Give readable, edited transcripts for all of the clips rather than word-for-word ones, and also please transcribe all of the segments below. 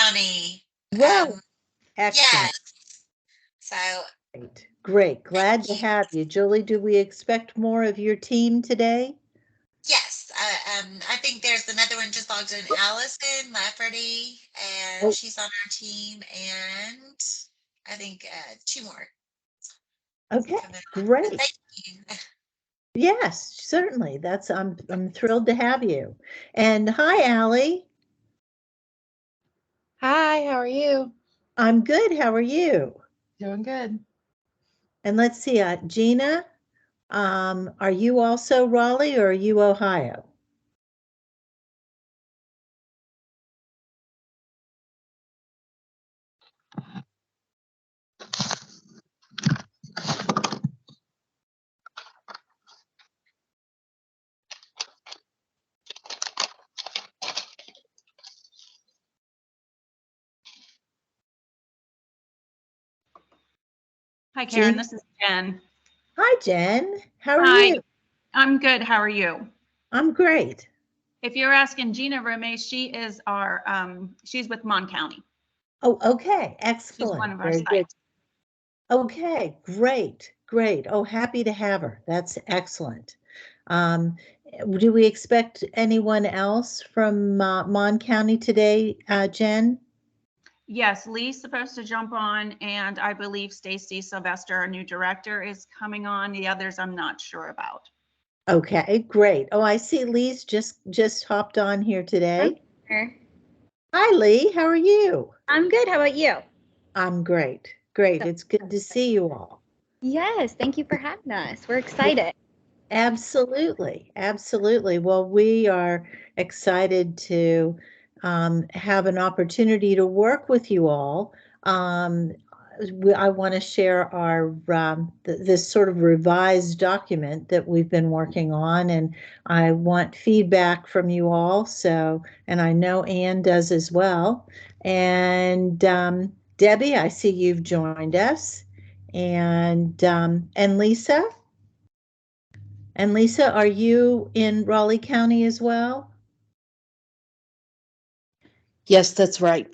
County. Well, excellent. Yes. So Great. Great. thank Glad to you. have you. Julie, do we expect more of your team today? Yes. I think there's another one just logged in, Allison Lafferty, and Oh, she's on our team, and I think two more okay. coming on. But Great. thank you. Yes, certainly. I'm thrilled to have you. And hi, Allie. Hi, how are you? I'm good. How are you? Doing good. And let's see, Gina, are you also Raleigh or are you Ohio? Hi, Karen. Gina? This is Jen. Hi, Jen. How are Hi, you? I'm good. How are you? I'm great. If you're asking Gina Rome, she is our, she's with Mon County. Oh, okay. She's one Excellent. of our Very good. sites. Okay, great, great. Oh, happy to have her. That's excellent. Um, do we expect anyone else from Mon County today, Jen? Yes, Lee's supposed to jump on, and I believe Stacy Sylvester, our new director, is coming on. The others I'm not sure about. Okay, great. Oh, I see Lee's just hopped on here today. Sure. Hi, Lee. How are you? I'm good. How about you? I'm great. Great. It's good to see you all. Yes, thank you for having us. We're Yeah, excited. absolutely. Absolutely. Well, we are excited to have an opportunity to work with you all. Um, I want to share our this sort of revised document that we've been working on, and I want feedback from you all. So, and I know Anne does as well. And Debbie, I see you've joined us, and Lisa. And Lisa, are you in Raleigh County as well? Yes, that's right.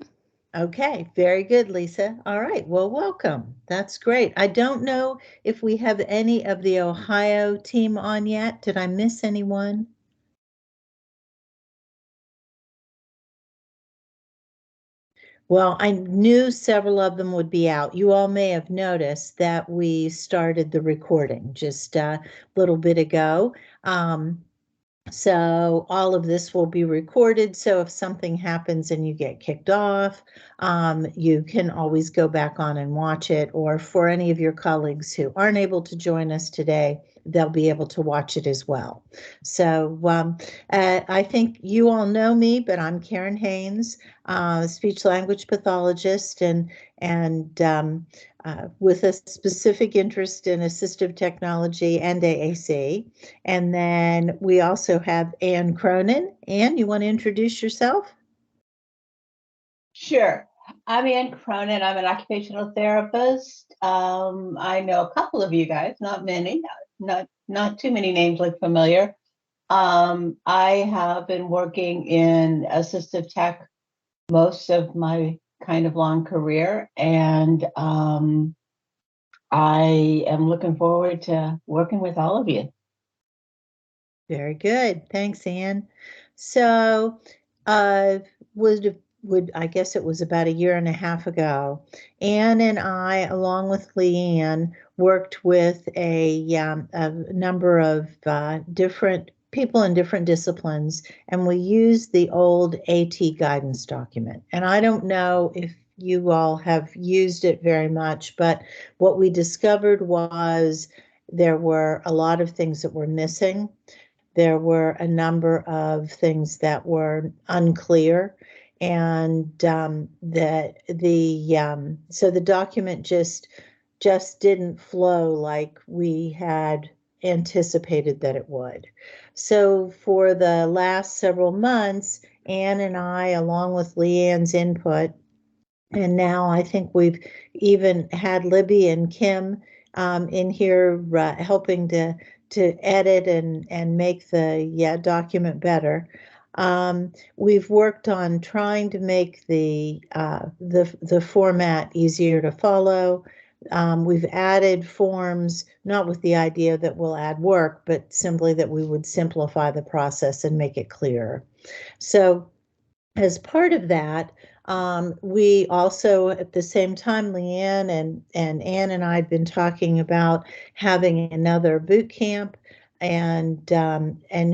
Okay, very good, Lisa. All right, well, welcome. That's great. I don't know if we have any of the Ohio team on yet. Did I miss anyone? Well, I knew several of them would be out. You all may have noticed that we started the recording just a little bit ago. So all of this will be recorded. So if something happens and you get kicked off, you can always go back on and watch it. Or for any of your colleagues who aren't able to join us today, they'll be able to watch it as well. So I think you all know me, but I'm Karen Haynes, speech language pathologist, and with a specific interest in assistive technology and AAC. And then we also have Anne Cronin. Anne, you want to introduce yourself? Sure. I'm Ann Cronin. I'm an occupational therapist. I know a couple of you guys, not many, not too many names look familiar. I have been working in assistive tech most of my kind of long career, and I am looking forward to working with all of you. Very good. Thanks, Anne. So, uh, would I guess it was about a year and a half ago, Anne and I, along with Leanne, worked with a number of different people in different disciplines, and we used the old AT guidance document. And I don't know if you all have used it very much, but what we discovered was there were a lot of things that were missing. There were a number of things that were unclear, and so the document just didn't flow like we had anticipated that it would. So for the last several months, Anne and I, along with Leanne's input, and now I think we've even had Libby and Kim in here helping to edit and make the document better. We've worked on trying to make the format easier to follow. We've added forms, not with the idea that we'll add work, but simply that we would simplify the process and make it clearer. So as part of that, we also, at the same time, Leanne and Ann and I had been talking about having another boot camp and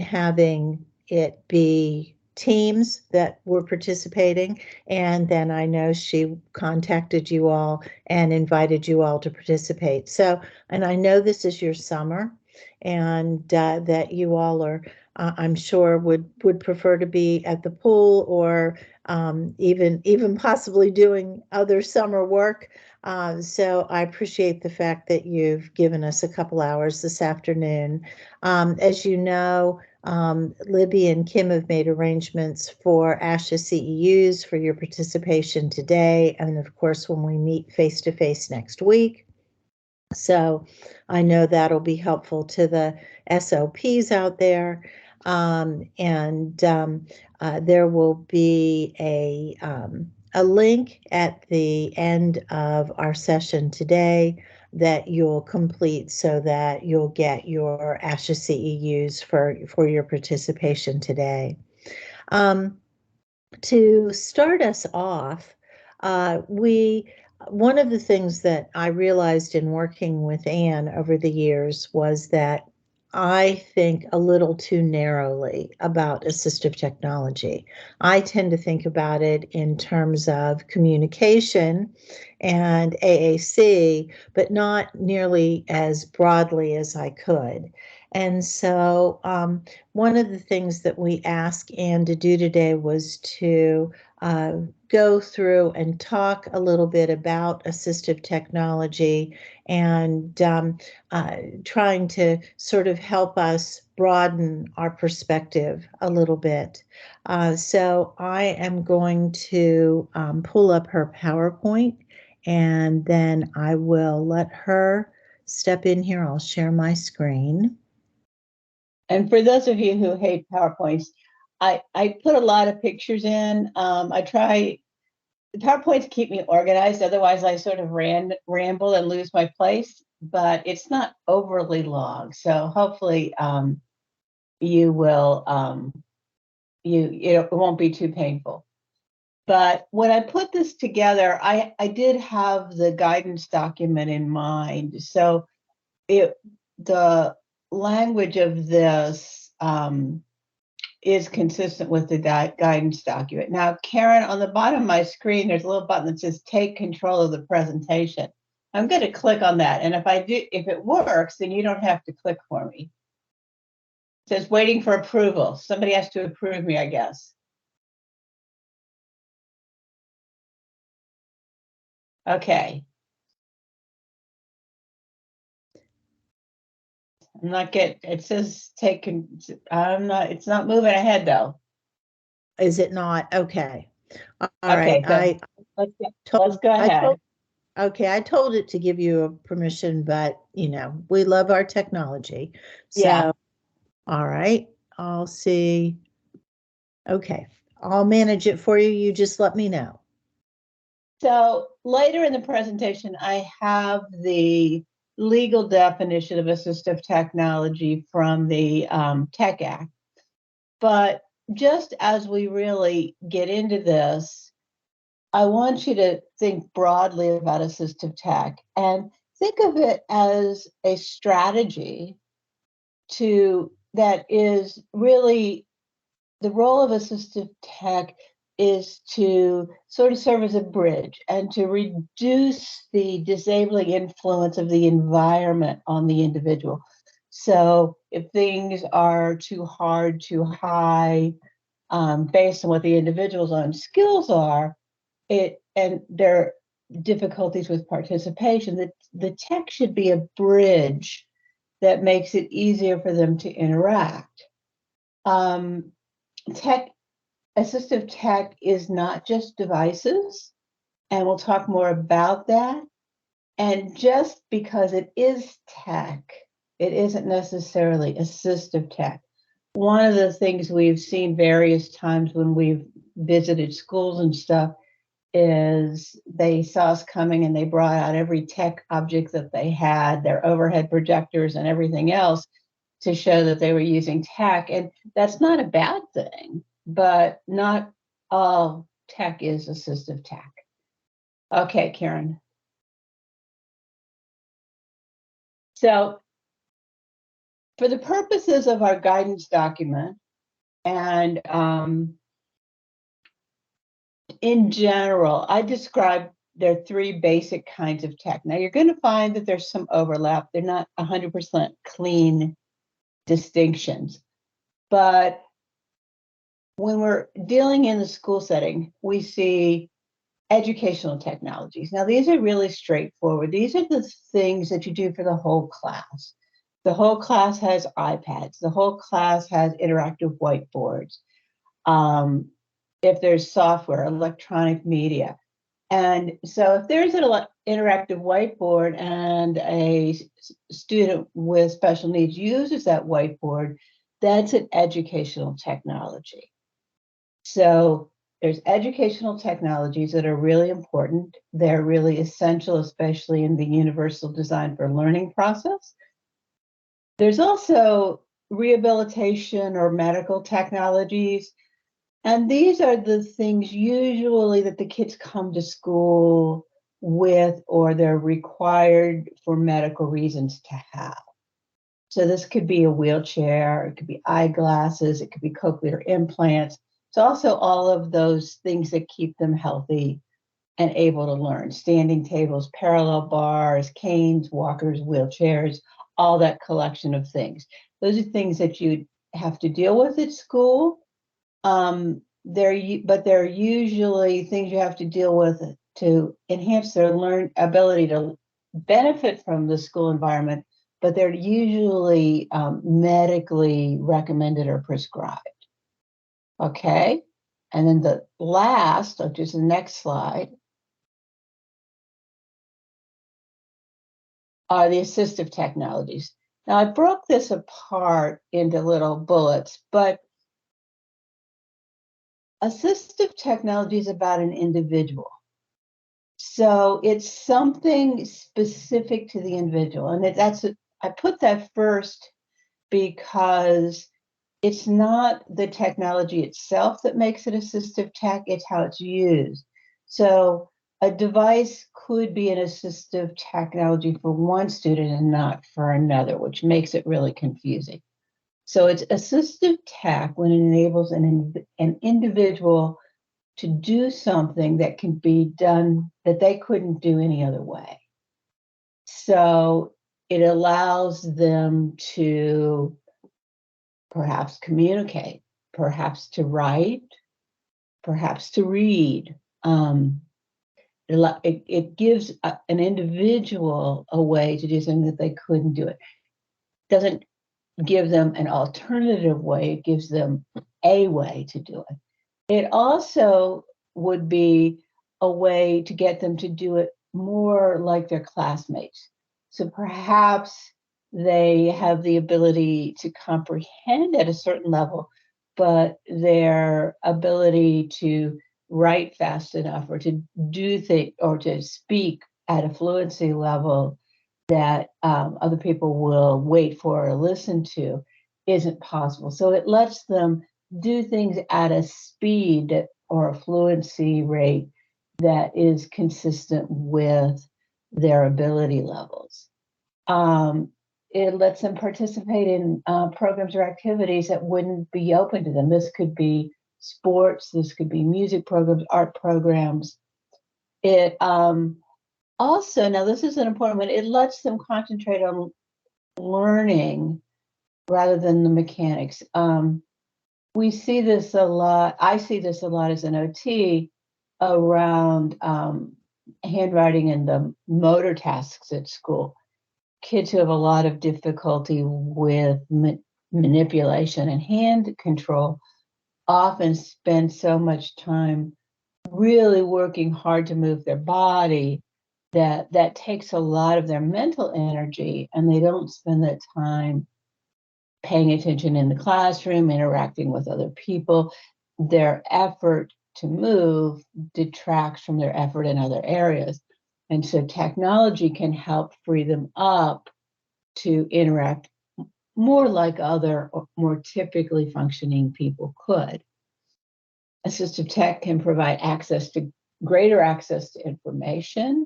having it be teams that were participating. And then I know she contacted you all and invited you all to participate. So, and I know this is your summer, and that you all are I'm sure would prefer to be at the pool or even possibly doing other summer work. So I appreciate the fact that you've given us a couple hours this afternoon. As you know, Libby and Kim have made arrangements for ASHA CEUs for your participation today, and of course when we meet face to face next week. So I know that'll be helpful to the SOPs out there. There will be a link at the end of our session today that you'll complete so that you'll get your ASHA CEUs for your participation today. To start us off, one of the things that I realized in working with Anne over the years was that I think a little too narrowly about assistive technology. I tend to think about it in terms of communication and AAC, but not nearly as broadly as I could. And so one of the things that we asked Anne to do today was to go through and talk a little bit about assistive technology and trying to sort of help us broaden our perspective a little bit. So I am going to pull up her PowerPoint, and then I will let her step in here. I'll share my screen. And for those of you who hate PowerPoints, I put a lot of pictures in. I try, the PowerPoints keep me organized. Otherwise, I sort of ramble and lose my place, but it's not overly long. So hopefully you will, it won't be too painful. But when I put this together, I did have the guidance document in mind. So the language of this is consistent with the guidance document. Now, Karen, on the bottom of my screen, there's a little button that says take control of the presentation. I'm going to click on that. And if it works, then you don't have to click for me. It says waiting for approval. Somebody has to approve me, I guess. Okay. I'm not getting, it says it's not moving ahead though. Is it not? Okay. All Okay, right. let's go ahead. I told it to give you a permission, but we love our technology. So, Yeah. all right, I'll see. Okay, I'll manage it for you. You just let me know. So later in the presentation, I have the legal definition of assistive technology from the Tech Act. But just as we really get into this, I want you to think broadly about assistive tech and think of it as a strategy that is really the role of assistive tech is to sort of serve as a bridge and to reduce the disabling influence of the environment on the individual. So if things are too hard, too high, based on what the individual's own skills are, and their difficulties with participation, the tech should be a bridge that makes it easier for them to interact. Assistive tech is not just devices, and we'll talk more about that. And just because it is tech, it isn't necessarily assistive tech. one of the things we've seen various times when we've visited schools and stuff is they saw us coming and they brought out every tech object that they had, their overhead projectors and everything else, to show that they were using tech. And that's not a bad thing, but not all tech is assistive tech. Okay, Karen. So for the purposes of our guidance document, and in general, I describe there are three basic kinds of tech. Now, you're going to find that there's some overlap. They're not 100% clean distinctions. But when we're dealing in the school setting, we see educational technologies. Now, these are really straightforward. These are the things that you do for the whole class. The whole class has iPads. The whole class has interactive whiteboards. If there's software, electronic media. And so if there's an interactive whiteboard and a student with special needs uses that whiteboard, that's an educational technology. So there's educational technologies that are really important. They're really essential, especially in the universal design for learning process. There's also rehabilitation or medical technologies. And these are the things usually that the kids come to school with, or they're required for medical reasons to have. So this could be a wheelchair, it could be eyeglasses, it could be cochlear implants. It's also all of those things that keep them healthy and able to learn. Standing tables, parallel bars, canes, walkers, wheelchairs, all that collection of things. Those are things that you have to deal with at school. They're usually things you have to deal with to enhance their ability to benefit from the school environment, but they're usually medically recommended or prescribed. Okay, and then the last, which is the next slide, are the assistive technologies. Now I broke this apart into little bullets, but assistive technology is about an individual. So it's something specific to the individual. And I put that first because it's not the technology itself that makes it assistive tech, it's how it's used. So a device could be an assistive technology for one student and not for another, which makes it really confusing. So it's assistive tech when it enables an individual to do something that can be done that they couldn't do any other way. So it allows them to perhaps communicate, perhaps to write, perhaps to read. It gives an individual a way to do something that they couldn't do. It doesn't give them an alternative way, it gives them a way to do it. It also would be a way to get them to do it more like their classmates. So perhaps they have the ability to comprehend at a certain level, but their ability to write fast enough or to do things or to speak at a fluency level that other people will wait for or listen to isn't possible. So it lets them do things at a speed or a fluency rate that is consistent with their ability levels. It lets them participate in programs or activities that wouldn't be open to them. This could be sports, this could be music programs, art programs. It also, now this is an important one, it lets them concentrate on learning rather than the mechanics. We see this a lot. I see this a lot as an OT around handwriting and the motor tasks at school. Kids who have a lot of difficulty with manipulation and hand control often spend so much time really working hard to move their body that takes a lot of their mental energy, and they don't spend that time paying attention in the classroom, interacting with other people. Their effort to move detracts from their effort in other areas. And so technology can help free them up to interact more like other, more typically functioning people could. Assistive tech can provide greater access to information,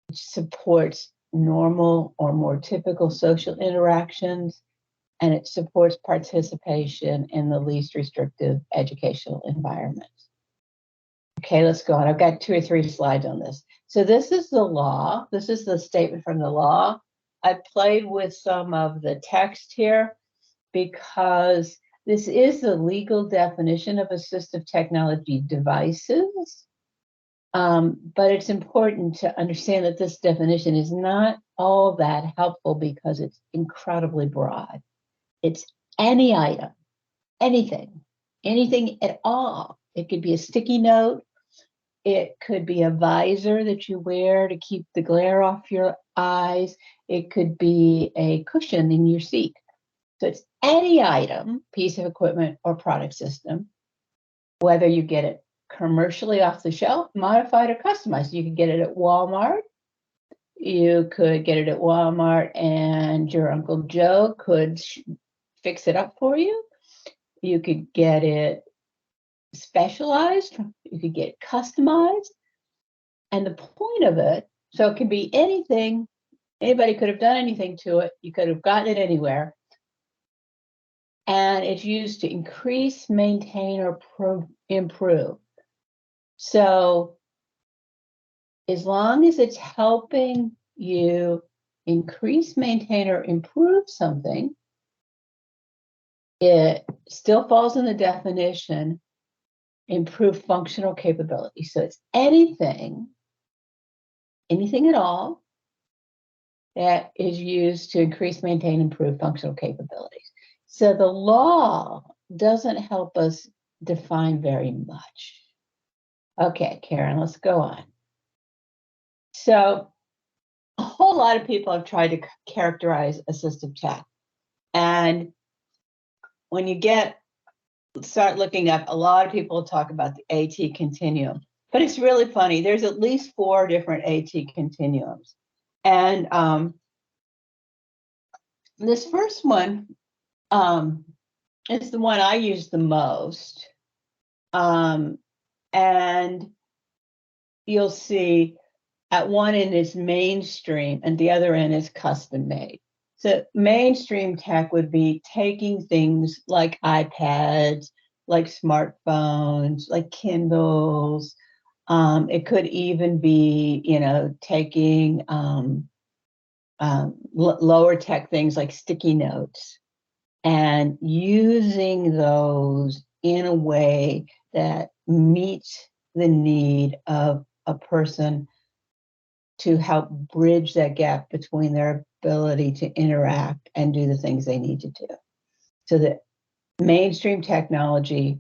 which supports normal or more typical social interactions, and it supports participation in the least restrictive educational environments. Okay, let's go on. I've got 2 or 3 slides on this. So this is the law. This is the statement from the law. I played with some of the text here because this is the legal definition of assistive technology devices. But it's important to understand that this definition is not all that helpful because it's incredibly broad. It's any item, anything at all. It could be a sticky note. It could be a visor that you wear to keep the glare off your eyes. It could be a cushion in your seat. So it's any item, piece of equipment, or product system, whether you get it commercially off the shelf, modified, or customized. You could get it at Walmart. You could get it at Walmart and your Uncle Joe could fix it up for you. You could get it specialized. You could get it customized. And the point of it, so it can be anything, anybody could have done anything to it. You could have gotten it anywhere. And it's used to increase, maintain, or improve. So as long as it's helping you increase, maintain, or improve something, it still falls in the definition, improve functional capability. So it's anything at all that is used to increase, maintain, improve functional capabilities. So the law doesn't help us define very much. Okay, Karen, let's go on. So a whole lot of people have tried to characterize assistive tech. And when you start looking up, a lot of people talk about the AT continuum. But it's really funny. There's at least 4 different AT continuums. And this first one is the one I use the most. And you'll see at one end is mainstream and the other end is custom made. So mainstream tech would be taking things like iPads, like smartphones, like Kindles. It could even be, taking lower tech things like sticky notes and using those in a way that meets the need of a person to help bridge that gap between their ability to interact and do the things they need to do. So the mainstream technology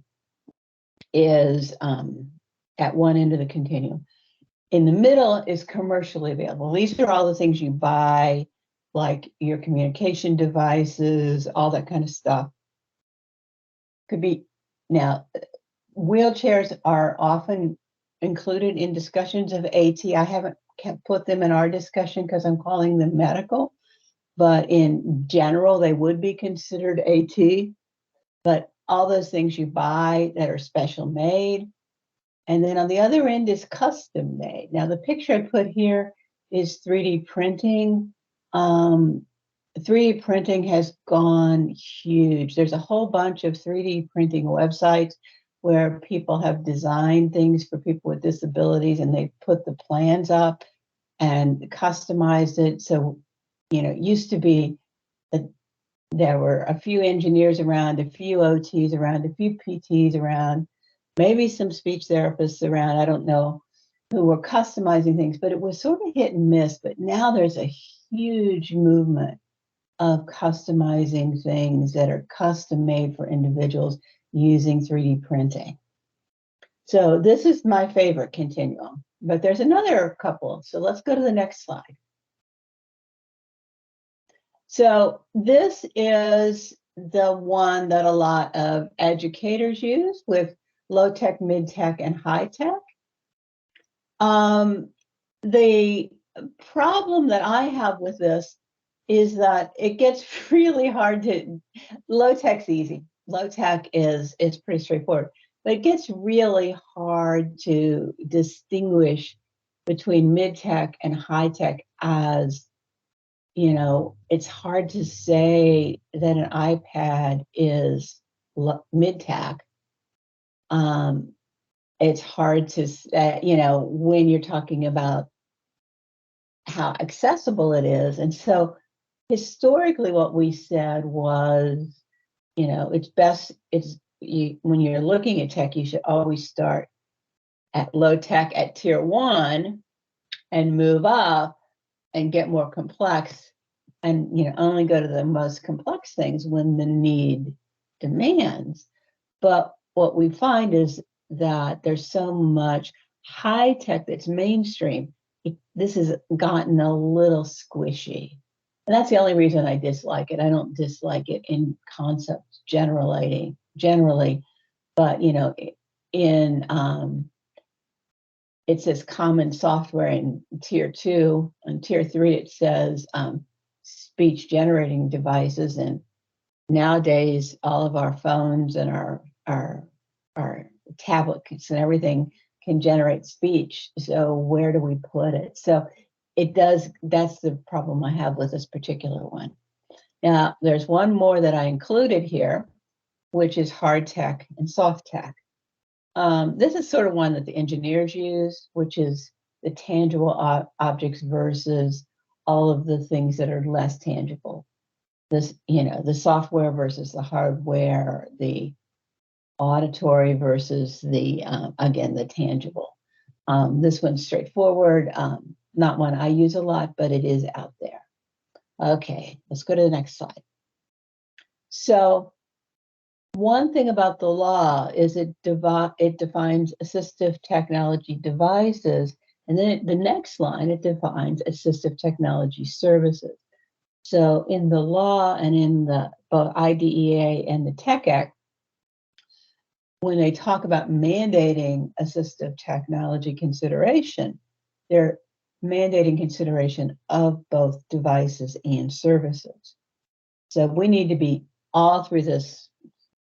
is at one end of the continuum. In the middle is commercially available. These are all the things you buy, like your communication devices, all that kind of stuff. Could be, now, wheelchairs are often included in discussions of AT. I can't put them in our discussion because I'm calling them medical, but in general, they would be considered AT. But all those things you buy that are special made. And then on the other end is custom made. Now, the picture I put here is 3D printing. 3D printing has gone huge. There's a whole bunch of 3D printing websites where people have designed things for people with disabilities and they put the plans up and customized it. So, it used to be that there were a few engineers around, a few OTs around, a few PTs around, maybe some speech therapists around, I don't know, who were customizing things, but it was sort of hit and miss. But now there's a huge movement of customizing things that are custom made for individuals using 3D printing. So this is my favorite continuum, but there's another couple. So let's go to the next slide. So this is the one that a lot of educators use with low tech, mid tech, and high tech. The problem that I have with this is that it gets really hard to, low tech's easy. Low tech is pretty straightforward, but it gets really hard to distinguish between mid tech and high tech, as you know, it's hard to say that an iPad is mid tech. It's hard to say, you know, when you're talking about how accessible it is. And so historically, what we said was, you know, it's best, when you're looking at tech, you should always start at low tech at tier 1 and move up and get more complex, and, you know, only go to the most complex things when the need demands. But what we find is that there's so much high tech that's mainstream. This has gotten a little squishy. And that's the only reason I dislike it. I don't dislike it in concept generally, but, you know, in it says common software in tier 2. In tier 3, it says speech generating devices. And nowadays, all of our phones and our tablets and everything can generate speech. So where do we put it? So it does, that's the problem I have with this particular one. Now, there's one more that I included here, which is hard tech and soft tech. This is sort of one that the engineers use, which is the tangible objects versus all of the things that are less tangible. This, you know, the software versus the hardware, the auditory versus the, again, the tangible. This one's straightforward, not one I use a lot, but it is out there. Okay, let's go to the next slide. So one thing about the law is it defines assistive technology devices, and then the next line, it defines assistive technology services. So in the law and in the both IDEA and the Tech Act, when they talk about mandating assistive technology consideration, they're mandating consideration of both devices and services. So we need to be all through this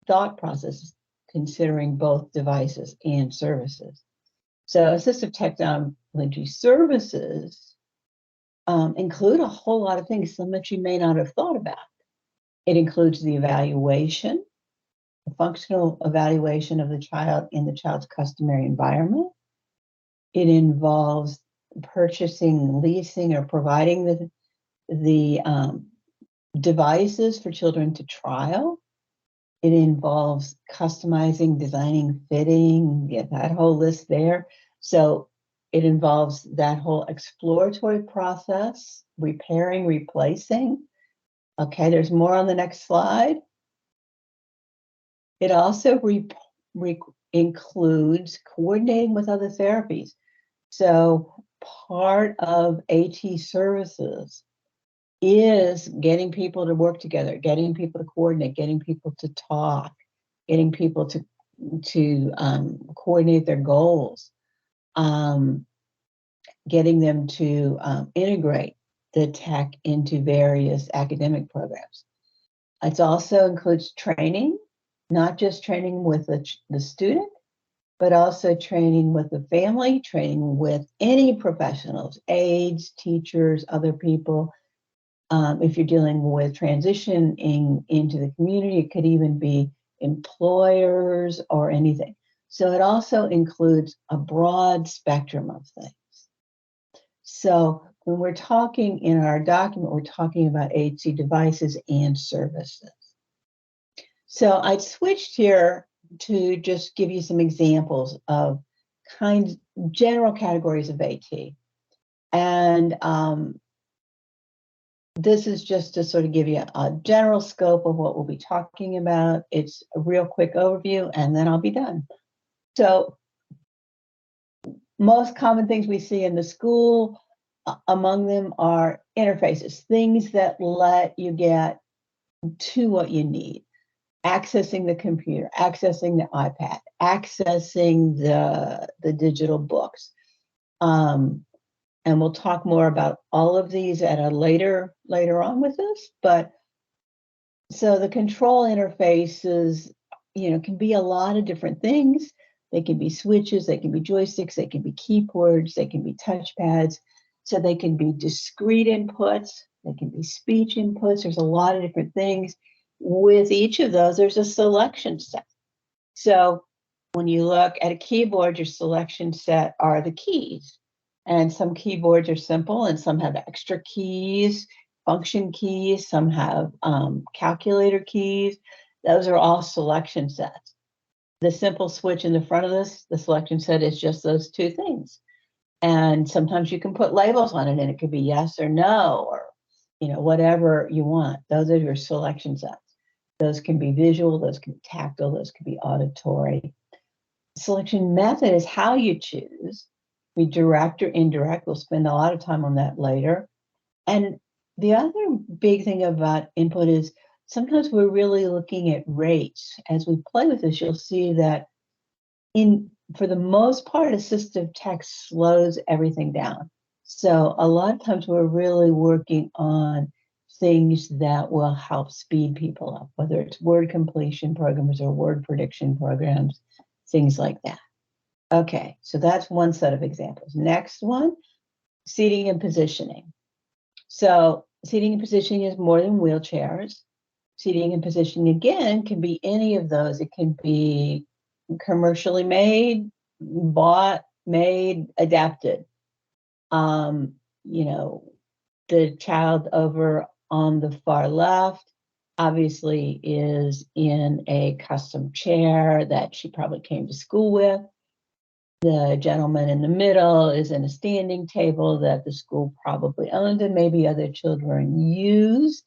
thought process considering both devices and services. So assistive technology services include a whole lot of things, some that you may not have thought about. It includes the evaluation, the functional evaluation of the child in the child's customary environment. It involves purchasing, leasing, or providing the devices for children to trial. It involves customizing, designing, fitting, get that whole list there. So it involves that whole exploratory process, repairing, replacing. Okay, there's more on the next slide. It also includes coordinating with other therapies. So part of AT services is getting people to work together, getting people to coordinate, getting people to talk, getting people to coordinate their goals, getting them to integrate the tech into various academic programs. It also includes training, not just training with the student, but also training with the family, training with any professionals, aides, teachers, other people. If you're dealing with transitioning into the community, it could even be employers or anything. So it also includes a broad spectrum of things. So when we're talking in our document, we're talking about HC devices and services. So I switched here to just give you some examples of general categories of AT. And this is just to sort of give you a general scope of what we'll be talking about. It's a real quick overview, and then I'll be done. So most common things we see in the school, among them are interfaces, things that let you get to what you need. accessing the computer, accessing the iPad, accessing the digital books. And we'll talk more about all of these at a later on with this. But so the control interfaces, can be a lot of different things. They can be switches, they can be joysticks, they can be keyboards, they can be touchpads. So they can be discrete inputs, they can be speech inputs. There's a lot of different things. With each of those, there's a selection set. So when you look at a keyboard, your selection set are the keys. And some keyboards are simple and some have extra keys, function keys, some have calculator keys. Those are all selection sets. The simple switch in the front of this, the selection set is just those two things. And sometimes you can put labels on it and it could be yes or no, or whatever you want. Those are your selection sets. Those can be visual, those can be tactile, those can be auditory. Selection method is how you choose. Be direct or indirect. We'll spend a lot of time on that later. And the other big thing about input is sometimes we're really looking at rates. As we play with this, you'll see that for the most part, assistive text slows everything down. So a lot of times we're really working on things that will help speed people up, whether it's word completion programs or word prediction programs, things like that. Okay, so that's one set of examples. Next one, seating and positioning. So seating and positioning is more than wheelchairs. Seating and positioning, again, can be any of those. It can be commercially made, bought, made, adapted. The child over on the far left obviously is in a custom chair that she probably came to school with. The gentleman in the middle is in a standing table that the school probably owned and maybe other children use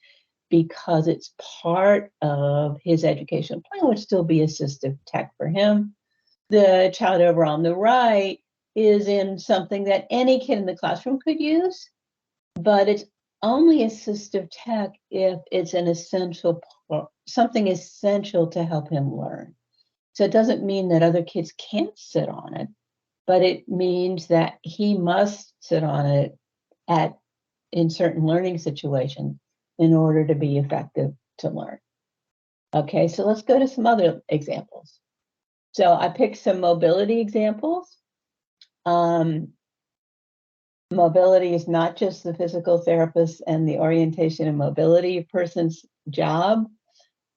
because it's part of his educational plan, would still be assistive tech for him. The child over on the right is in something that any kid in the classroom could use, but it's only assistive tech if it's an essential, something essential to help him learn. So it doesn't mean that other kids can't sit on it, but it means that he must sit on it in certain learning situations in order to be effective to learn. Okay, so let's go to some other examples. So I picked some mobility examples. Mobility is not just the physical therapist and the orientation and mobility person's job.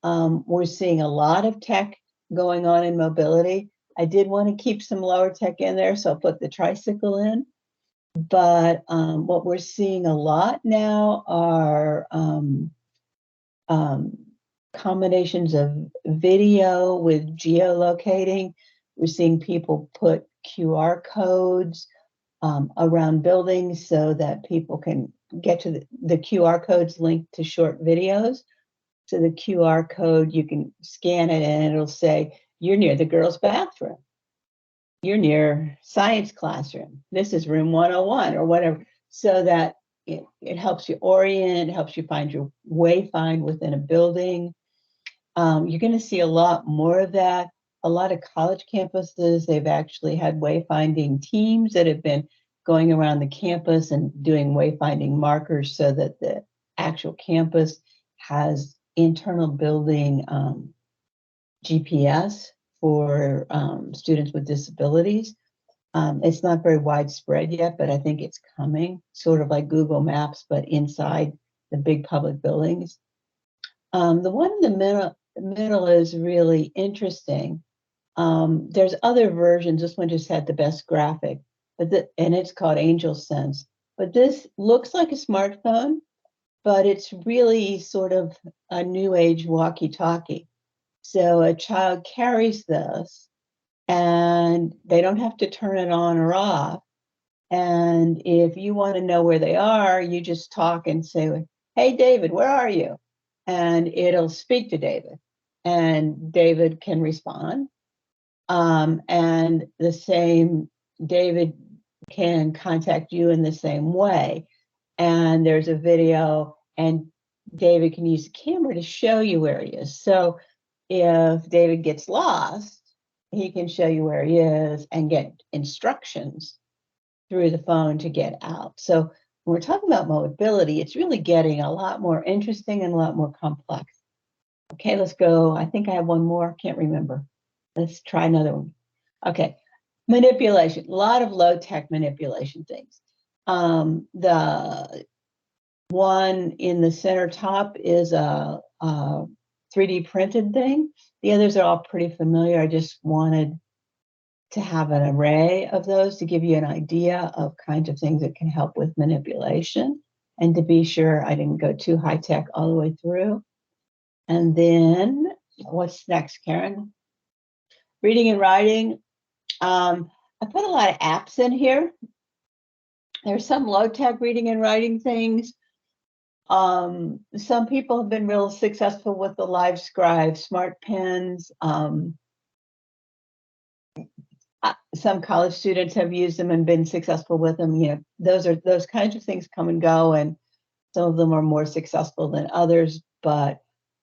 We're seeing a lot of tech going on in mobility. I did want to keep some lower tech in there, so I'll put the tricycle in. But what we're seeing a lot now are combinations of video with geolocating. We're seeing people put QR codes around buildings so that people can get to the QR codes linked to short videos. So the QR code, you can scan it and it'll say, you're near the girls' bathroom. You're near science classroom. This is room 101 or whatever. So that it helps you orient, it helps you find your wayfind within a building. You're going to see a lot more of that. A lot of college campuses, they've actually had wayfinding teams that have been going around the campus and doing wayfinding markers so that the actual campus has internal building GPS for students with disabilities. It's not very widespread yet, but I think it's coming, sort of like Google Maps, but inside the big public buildings. The one in the middle is really interesting. There's other versions. This one just had the best graphic, and it's called Angel Sense. But this looks like a smartphone, but it's really sort of a new age walkie-talkie. So a child carries this and they don't have to turn it on or off. And if you want to know where they are, you just talk and say, hey, David, where are you? And it'll speak to David and David can respond. And the same, David can contact you in the same way. And there's a video and David can use the camera to show you where he is. So if David gets lost, he can show you where he is and get instructions through the phone to get out. So when we're talking about mobility, it's really getting a lot more interesting and a lot more complex. Okay, let's go. I think I have one more. Can't remember. Let's try another one. Okay, manipulation. A lot of low-tech manipulation things. The one in the center top is a 3D printed thing. The others are all pretty familiar. I just wanted to have an array of those to give you an idea of kinds of things that can help with manipulation, and to be sure I didn't go too high tech all the way through. And then what's next, Karen? Reading and writing. I put a lot of apps in here. There's some low-tech reading and writing things. Some people have been real successful with the Live Scribe smart pens. Some college students have used them and been successful with them. You know, those kinds of things come and go, and some of them are more successful than others. But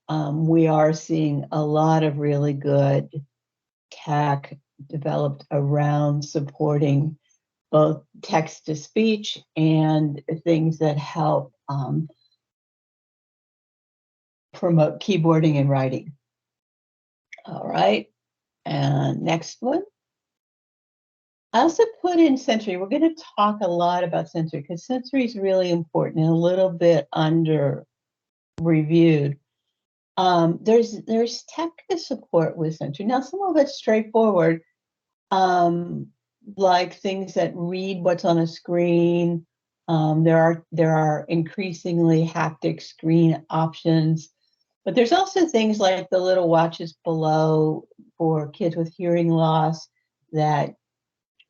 we are seeing a lot of really good tech developed around supporting both text to speech and things that help promote keyboarding and writing. All right, and next one. I also put in sensory. We're going to talk a lot about sensory because sensory is really important and a little bit under reviewed. There's tech to support with sensory. Now, some of it's straightforward, like things that read what's on a screen. There are increasingly haptic screen options, but there's also things like the little watches below for kids with hearing loss that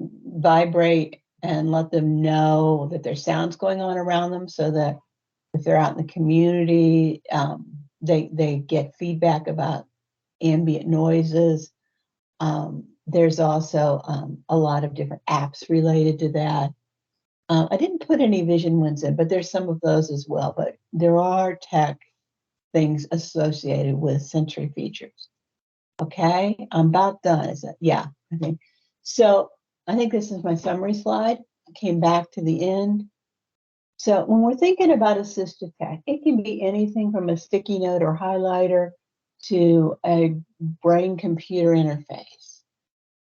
vibrate and let them know that there's sounds going on around them, so that if they're out in the community, they get feedback about ambient noises. There's also a lot of different apps related to that. I didn't put any vision ones in, but there's some of those as well. But there are tech things associated with sensory features. Okay, I'm about done. Is it? Yeah, I think so. I think this is my summary slide. I came back to the end. So when we're thinking about assistive tech, it can be anything from a sticky note or highlighter to a brain-computer interface.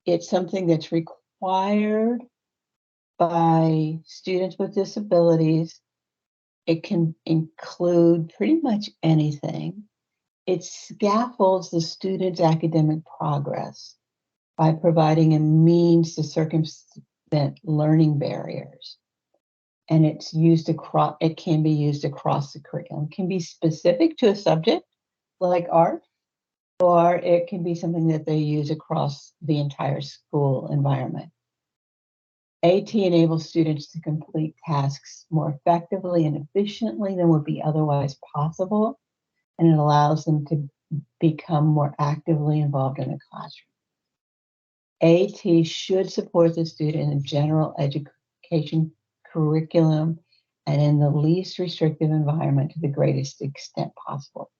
It's something that's required by students with disabilities. It can include pretty much anything. It scaffolds the student's academic progress by providing a means to circumvent learning barriers. And it's used across, it can be used across the curriculum. It can be specific to a subject like art, or it can be something that they use across the entire school environment. AT enables students to complete tasks more effectively and efficiently than would be otherwise possible, and it allows them to become more actively involved in the classroom. AT should support the student in a general education curriculum and in the least restrictive environment to the greatest extent possible.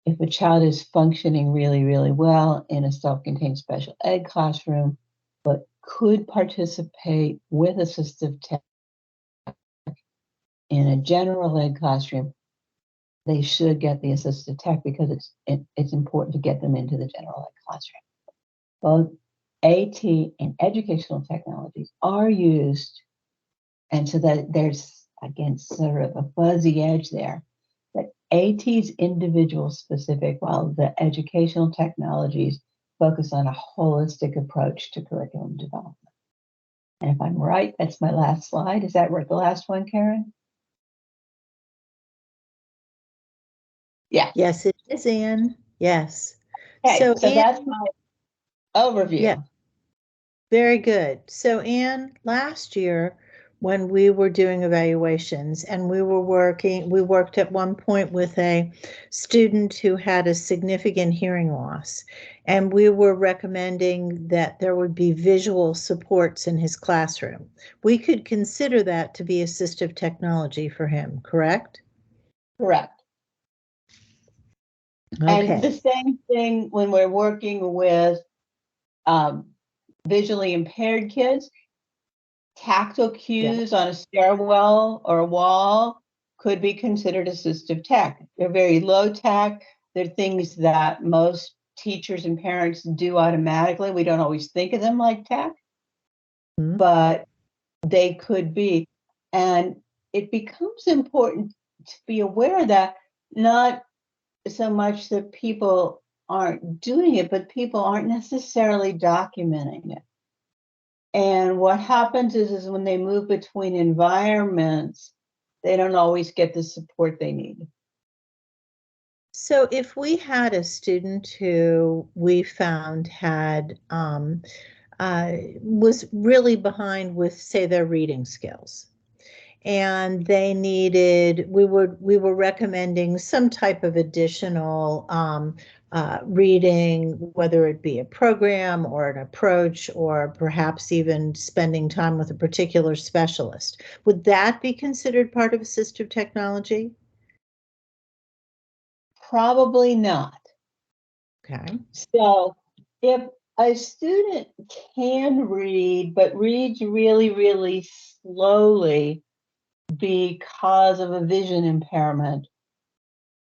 If a child is functioning really, really well in a self-contained special ed classroom, but could participate with assistive tech in a general ed classroom, they should get the assistive tech because it's important to get them into the general ed classroom. Both AT and educational technologies are used, and so that there's, again, sort of a fuzzy edge there. But AT is individual specific, while the educational technologies focus on a holistic approach to curriculum development. And if I'm right, that's my last slide. Is that the last one, Karen? Yeah. Yes, it is, Anne. Yes. Okay, so Anne, that's my overview. yeah, very good. So Anne, last year when we were doing evaluations and we worked at one point with a student who had a significant hearing loss, and we were recommending that there would be visual supports in his classroom. We could consider that to be assistive technology for him, correct? Correct. And the Okay. same thing when we're working with um, visually impaired kids, tactile Yeah. cues on a stairwell or a wall could be considered assistive tech. They're very low tech. They're things that most teachers and parents do automatically. We don't always think of them like tech, Mhm. but they could be. And it becomes important to be aware that not so much that people aren't doing it, but people aren't necessarily documenting it. And what happens is when they move between environments, they don't always get the support they need. So if we had a student who we found had was really behind with, say, their reading skills, and they needed, we were recommending some type of additional reading, whether it be a program or an approach, or perhaps even spending time with a particular specialist. Would that be considered part of assistive technology? Probably not. Okay. So if a student can read, but reads really, really slowly because of a vision impairment,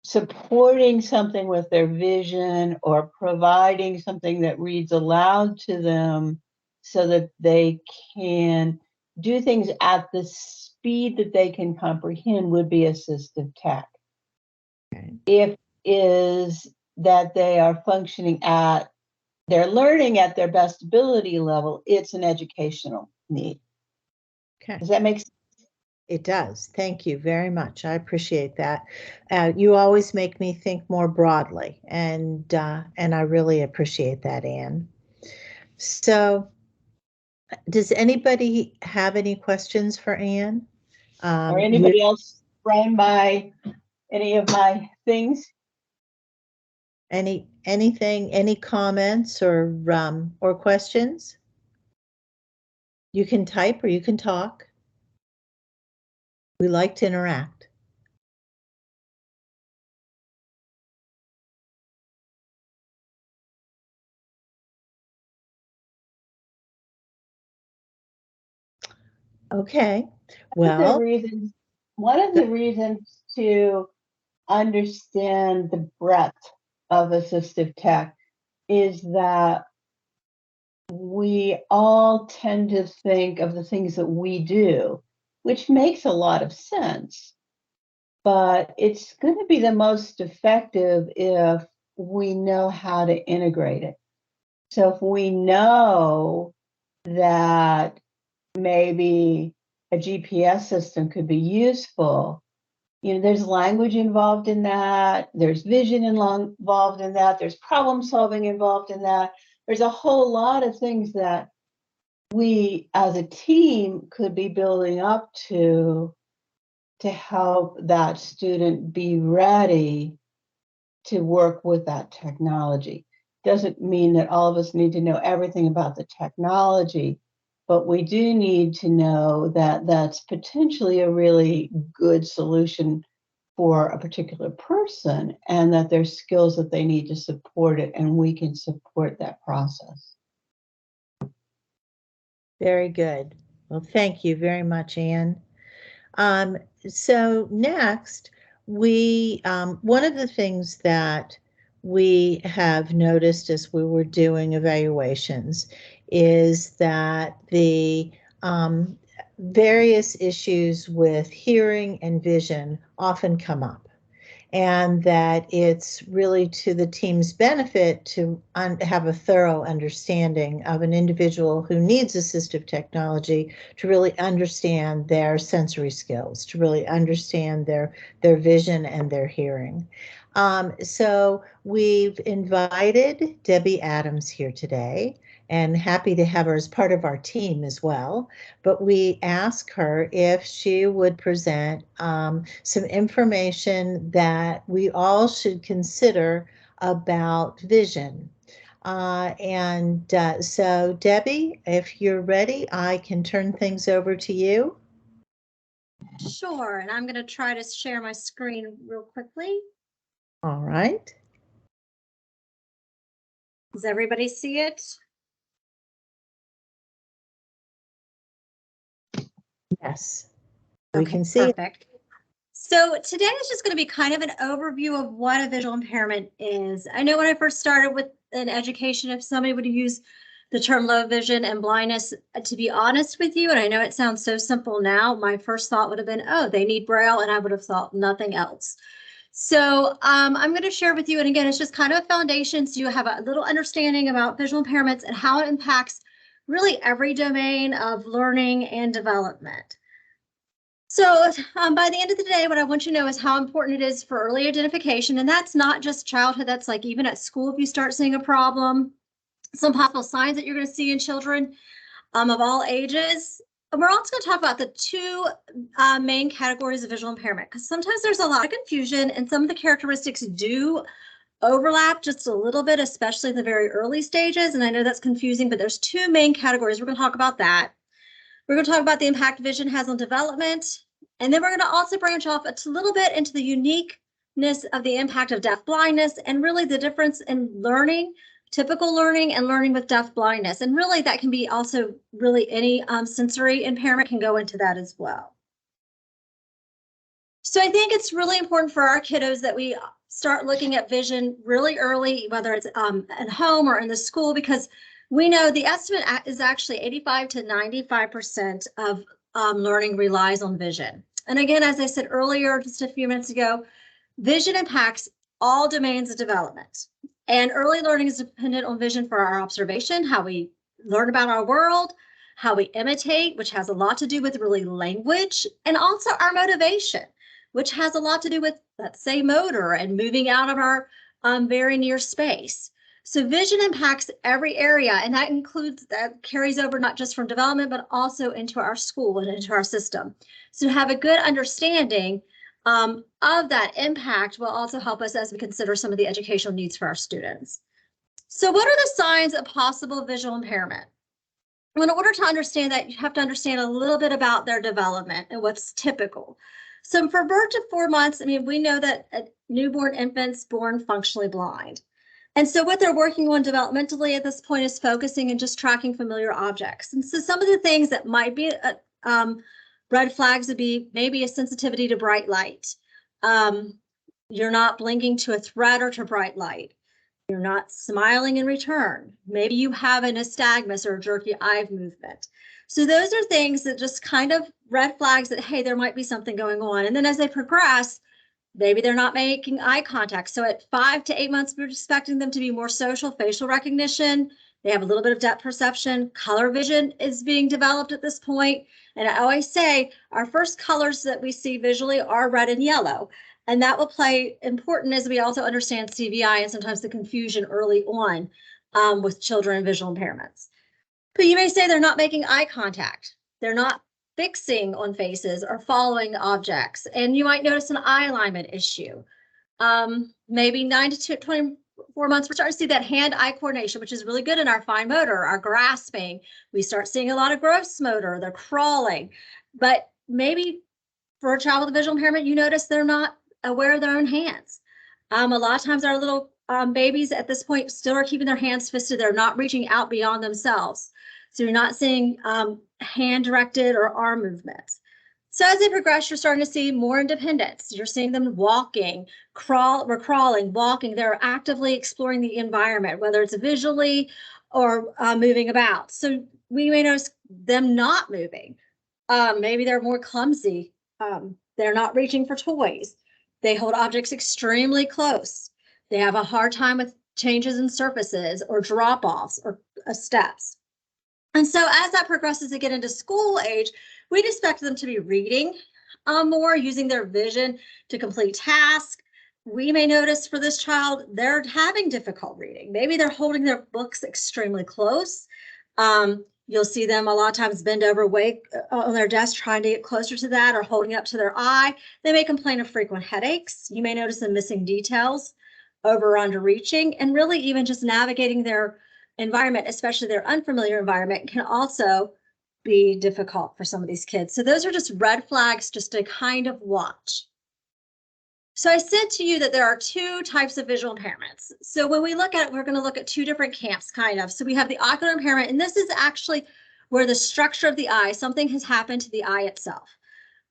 supporting something with their vision or providing something that reads aloud to them so that they can do things at the speed that they can comprehend would be assistive tech. Okay. If is that they are functioning at, they're learning at their best ability level, it's an educational need. Okay. Does that make sense? It does. Thank you very much. I appreciate that. You always make me think more broadly, and I really appreciate that, Anne. So, does anybody have any questions for Anne? Or You anybody else framed by any of my things? anything, any comments or questions? You can type or you can talk. We like to interact. Okay. One of the Well, reasons, one of the reasons to understand the breadth of assistive tech is that we all tend to think of the things that we do, which makes a lot of sense, but it's going to be the most effective if we know how to integrate it. So if we know that maybe a GPS system could be useful, there's language involved in that, there's vision involved in that, there's problem solving involved in that. There's a whole lot of things that we as a team could be building up to help that student be ready to work with that technology. Doesn't mean that all of us need to know everything about the technology, but we do need to know that that's potentially a really good solution for a particular person, and that there's skills that they need to support it, and we can support that process. very good. Well, thank you very much, Anne. Um, so next, one of the things that we have noticed as we were doing evaluations is that the various issues with hearing and vision often come up, and that it's really to the team's benefit to have a thorough understanding of an individual who needs assistive technology, to really understand their sensory skills, to really understand their vision and their hearing. So we've invited Debbie Adams here today, and happy to have her as part of our team as well. But we asked her if she would present some information that we all should consider about vision. So Debbie, if you're ready, I can turn things over to you. Sure, and I'm going to try to share my screen real quickly. All right. Does everybody see it? Yes, we Okay, can see it. perfect. So today is just going to be kind of an overview of what a visual impairment is. I know when I first started with an education, if somebody would use the term low vision and blindness, to be honest with you, and I know it sounds so simple now, my first thought would have been, oh, they need Braille, and I would have thought nothing else. So I'm going to share with you, and again, it's just kind of a foundation so you have a little understanding about visual impairments and how it impacts really every domain of learning and development. So by the end of the day, what I want you to know is how important it is for early identification. And that's not just childhood, that's like even at school, if you start seeing a problem, some possible signs that you're going to see in children of all ages. And we're also going to talk about the two main categories of visual impairment, because sometimes there's a lot of confusion and some of the characteristics do overlap just a little bit, especially in the very early stages. And I know that's confusing, but there's two main categories. We're going to talk about that. We're going to talk about the impact vision has on development. And then we're going to also branch off a little bit into the uniqueness of the impact of deaf blindness and really the difference in learning, typical learning and learning with deaf blindness. And really that can be also really any sensory impairment can go into that as well. So I think it's really important for our kiddos that we start looking at vision really early, whether it's at home or in the school, because we know the estimate is actually 85 to 95% of learning relies on vision. And again, as I said earlier, just a few minutes ago, vision impacts all domains of development. And early learning is dependent on vision for our observation, how we learn about our world, how we imitate, which has a lot to do with really language, and also our motivation, which has a lot to do with, let's say, motor and moving out of our very near space. So vision impacts every area, and that includes, that carries over not just from development, but also into our school and into our system. So to have a good understanding of that impact will also help us as we consider some of the educational needs for our students. So what are the signs of possible visual impairment? Well, in order to understand that, you have to understand a little bit about their development and what's typical. So for birth to 4 months, I mean, we know that newborn infants born functionally blind. And so what they're working on developmentally at this point is focusing and just tracking familiar objects. And so some of the things that might be red flags would be maybe a sensitivity to bright light. You're not blinking to a threat or to bright light. You're not smiling in return. Maybe you have a nystagmus or a jerky eye movement. So those are things that just kind of red flags that, hey, there might be something going on. And then as they progress, maybe they're not making eye contact. So at 5 to 8 months, we're expecting them to be more social, facial recognition. They have a little bit of depth perception. Color vision is being developed at this point. And I always say our first colors that we see visually are red and yellow. And that will play important as we also understand CVI and sometimes the confusion early on with children and visual impairments. But you may say they're not making eye contact. They're not fixing on faces or following objects. And you might notice an eye alignment issue. Maybe 9 to 24 months, we're starting to see that hand-eye coordination, which is really good in our fine motor, our grasping. We start seeing a lot of gross motor, they're crawling. But maybe for a child with a visual impairment, you notice they're not aware of their own hands. A lot of times our little babies at this point still are keeping their hands fisted. They're not reaching out beyond themselves. So you're not seeing hand-directed or arm movements. So as they progress, you're starting to see more independence. You're seeing them walking, crawling, walking. They're actively exploring the environment, whether it's visually or moving about. So we may notice them not moving. Maybe they're more clumsy. They're not reaching for toys. They hold objects extremely close. They have a hard time with changes in surfaces or drop-offs or steps. And so as that progresses to get into school age, we'd expect them to be reading more, using their vision to complete tasks. We may notice for this child, they're having difficult reading. Maybe they're holding their books extremely close. You'll see them a lot of times bend over, awake on their desk, trying to get closer to that or holding up to their eye. They may complain of frequent headaches. You may notice them missing details, over or under reaching, and really even just navigating their environment, especially their unfamiliar environment, can also be difficult for some of these kids. So those are just red flags just to kind of watch. So I said to you that there are two types of visual impairments. So when we look at it, we're going to look at two different camps, kind of. So we have the ocular impairment, and this is actually where the structure of the eye, something has happened to the eye itself.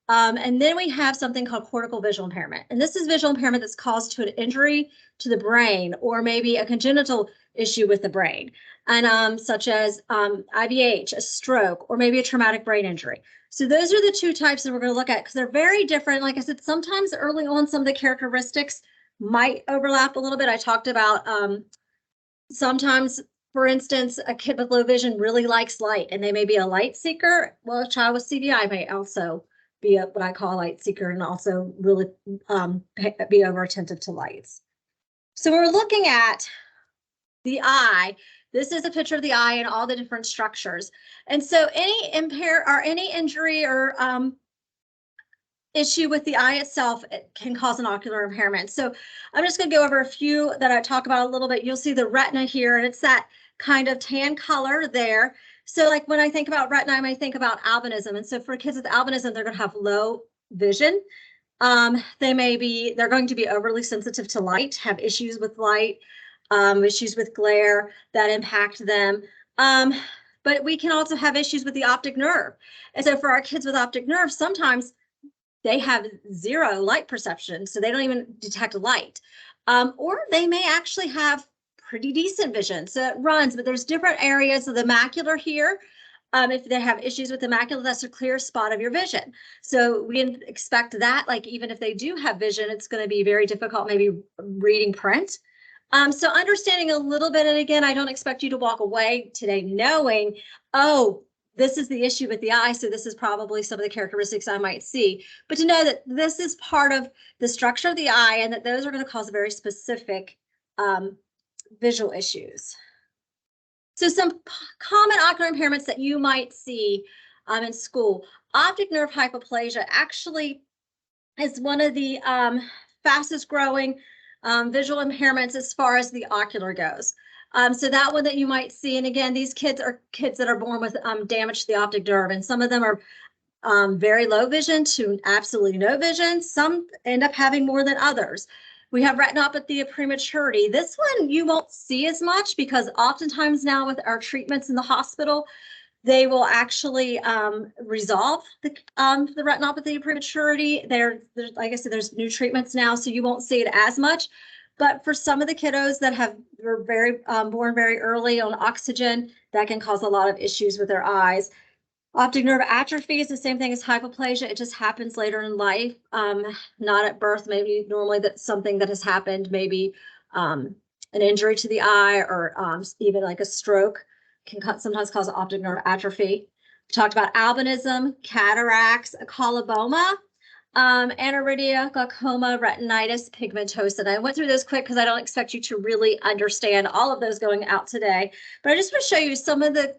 And then we have something called cortical visual impairment. And this is visual impairment that's caused to an injury to the brain or maybe a congenital issue with the brain, and such as IVH, a stroke, or maybe a traumatic brain injury. So those are the two types that we're going to look at because they're very different. Like I said, sometimes early on, some of the characteristics might overlap a little bit. I talked about sometimes, for instance, a kid with low vision really likes light and they may be a light seeker. Well, a child with CVI may also be what I call a light seeker and also really be over attentive to lights. So we're looking at the eye. This is a picture of the eye and all the different structures. And so any any injury or issue with the eye itself, it can cause an ocular impairment. So I'm just going to go over a few that I talk about a little bit. You'll see the retina here, and it's that kind of tan color there. So like when I think about retina, I might think about albinism. And so for kids with albinism, they're going to have low vision. They're going to be overly sensitive to light, have issues with light, issues with glare that impact them. But we can also have issues with the optic nerve. And so for our kids with optic nerve, sometimes they have zero light perception, so they don't even detect light. Or they may actually have pretty decent vision, so it runs, but there's different areas of the macular here. If they have issues with the macula, that's a clear spot of your vision. So we expect that, like even if they do have vision, it's going to be very difficult, maybe reading print. So understanding a little bit, and again, I don't expect you to walk away today knowing, oh, this is the issue with the eye, so this is probably some of the characteristics I might see. But to know that this is part of the structure of the eye and that those are going to cause very specific visual issues. So some common ocular impairments that you might see in school. Optic nerve hypoplasia actually is one of the fastest growing visual impairments as far as the ocular goes. So that one that you might see, and again, these kids are kids that are born with damage to the optic nerve, and some of them are very low vision to absolutely no vision. Some end up having more than others. We have retinopathy of prematurity. This one you won't see as much because oftentimes now with our treatments in the hospital, they will actually resolve the retinopathy of prematurity. Like I said, there's new treatments now, so you won't see it as much. But for some of the kiddos that were very born very early on oxygen, that can cause a lot of issues with their eyes. Optic nerve atrophy is the same thing as hypoplasia. It just happens later in life, not at birth. Maybe normally that's something that has happened, maybe an injury to the eye or even like a stroke can sometimes cause optic nerve atrophy. We talked about albinism, cataracts, a coloboma, aniridia, glaucoma, retinitis pigmentosa. And I went through those quick because I don't expect you to really understand all of those going out today. But I just want to show you some of the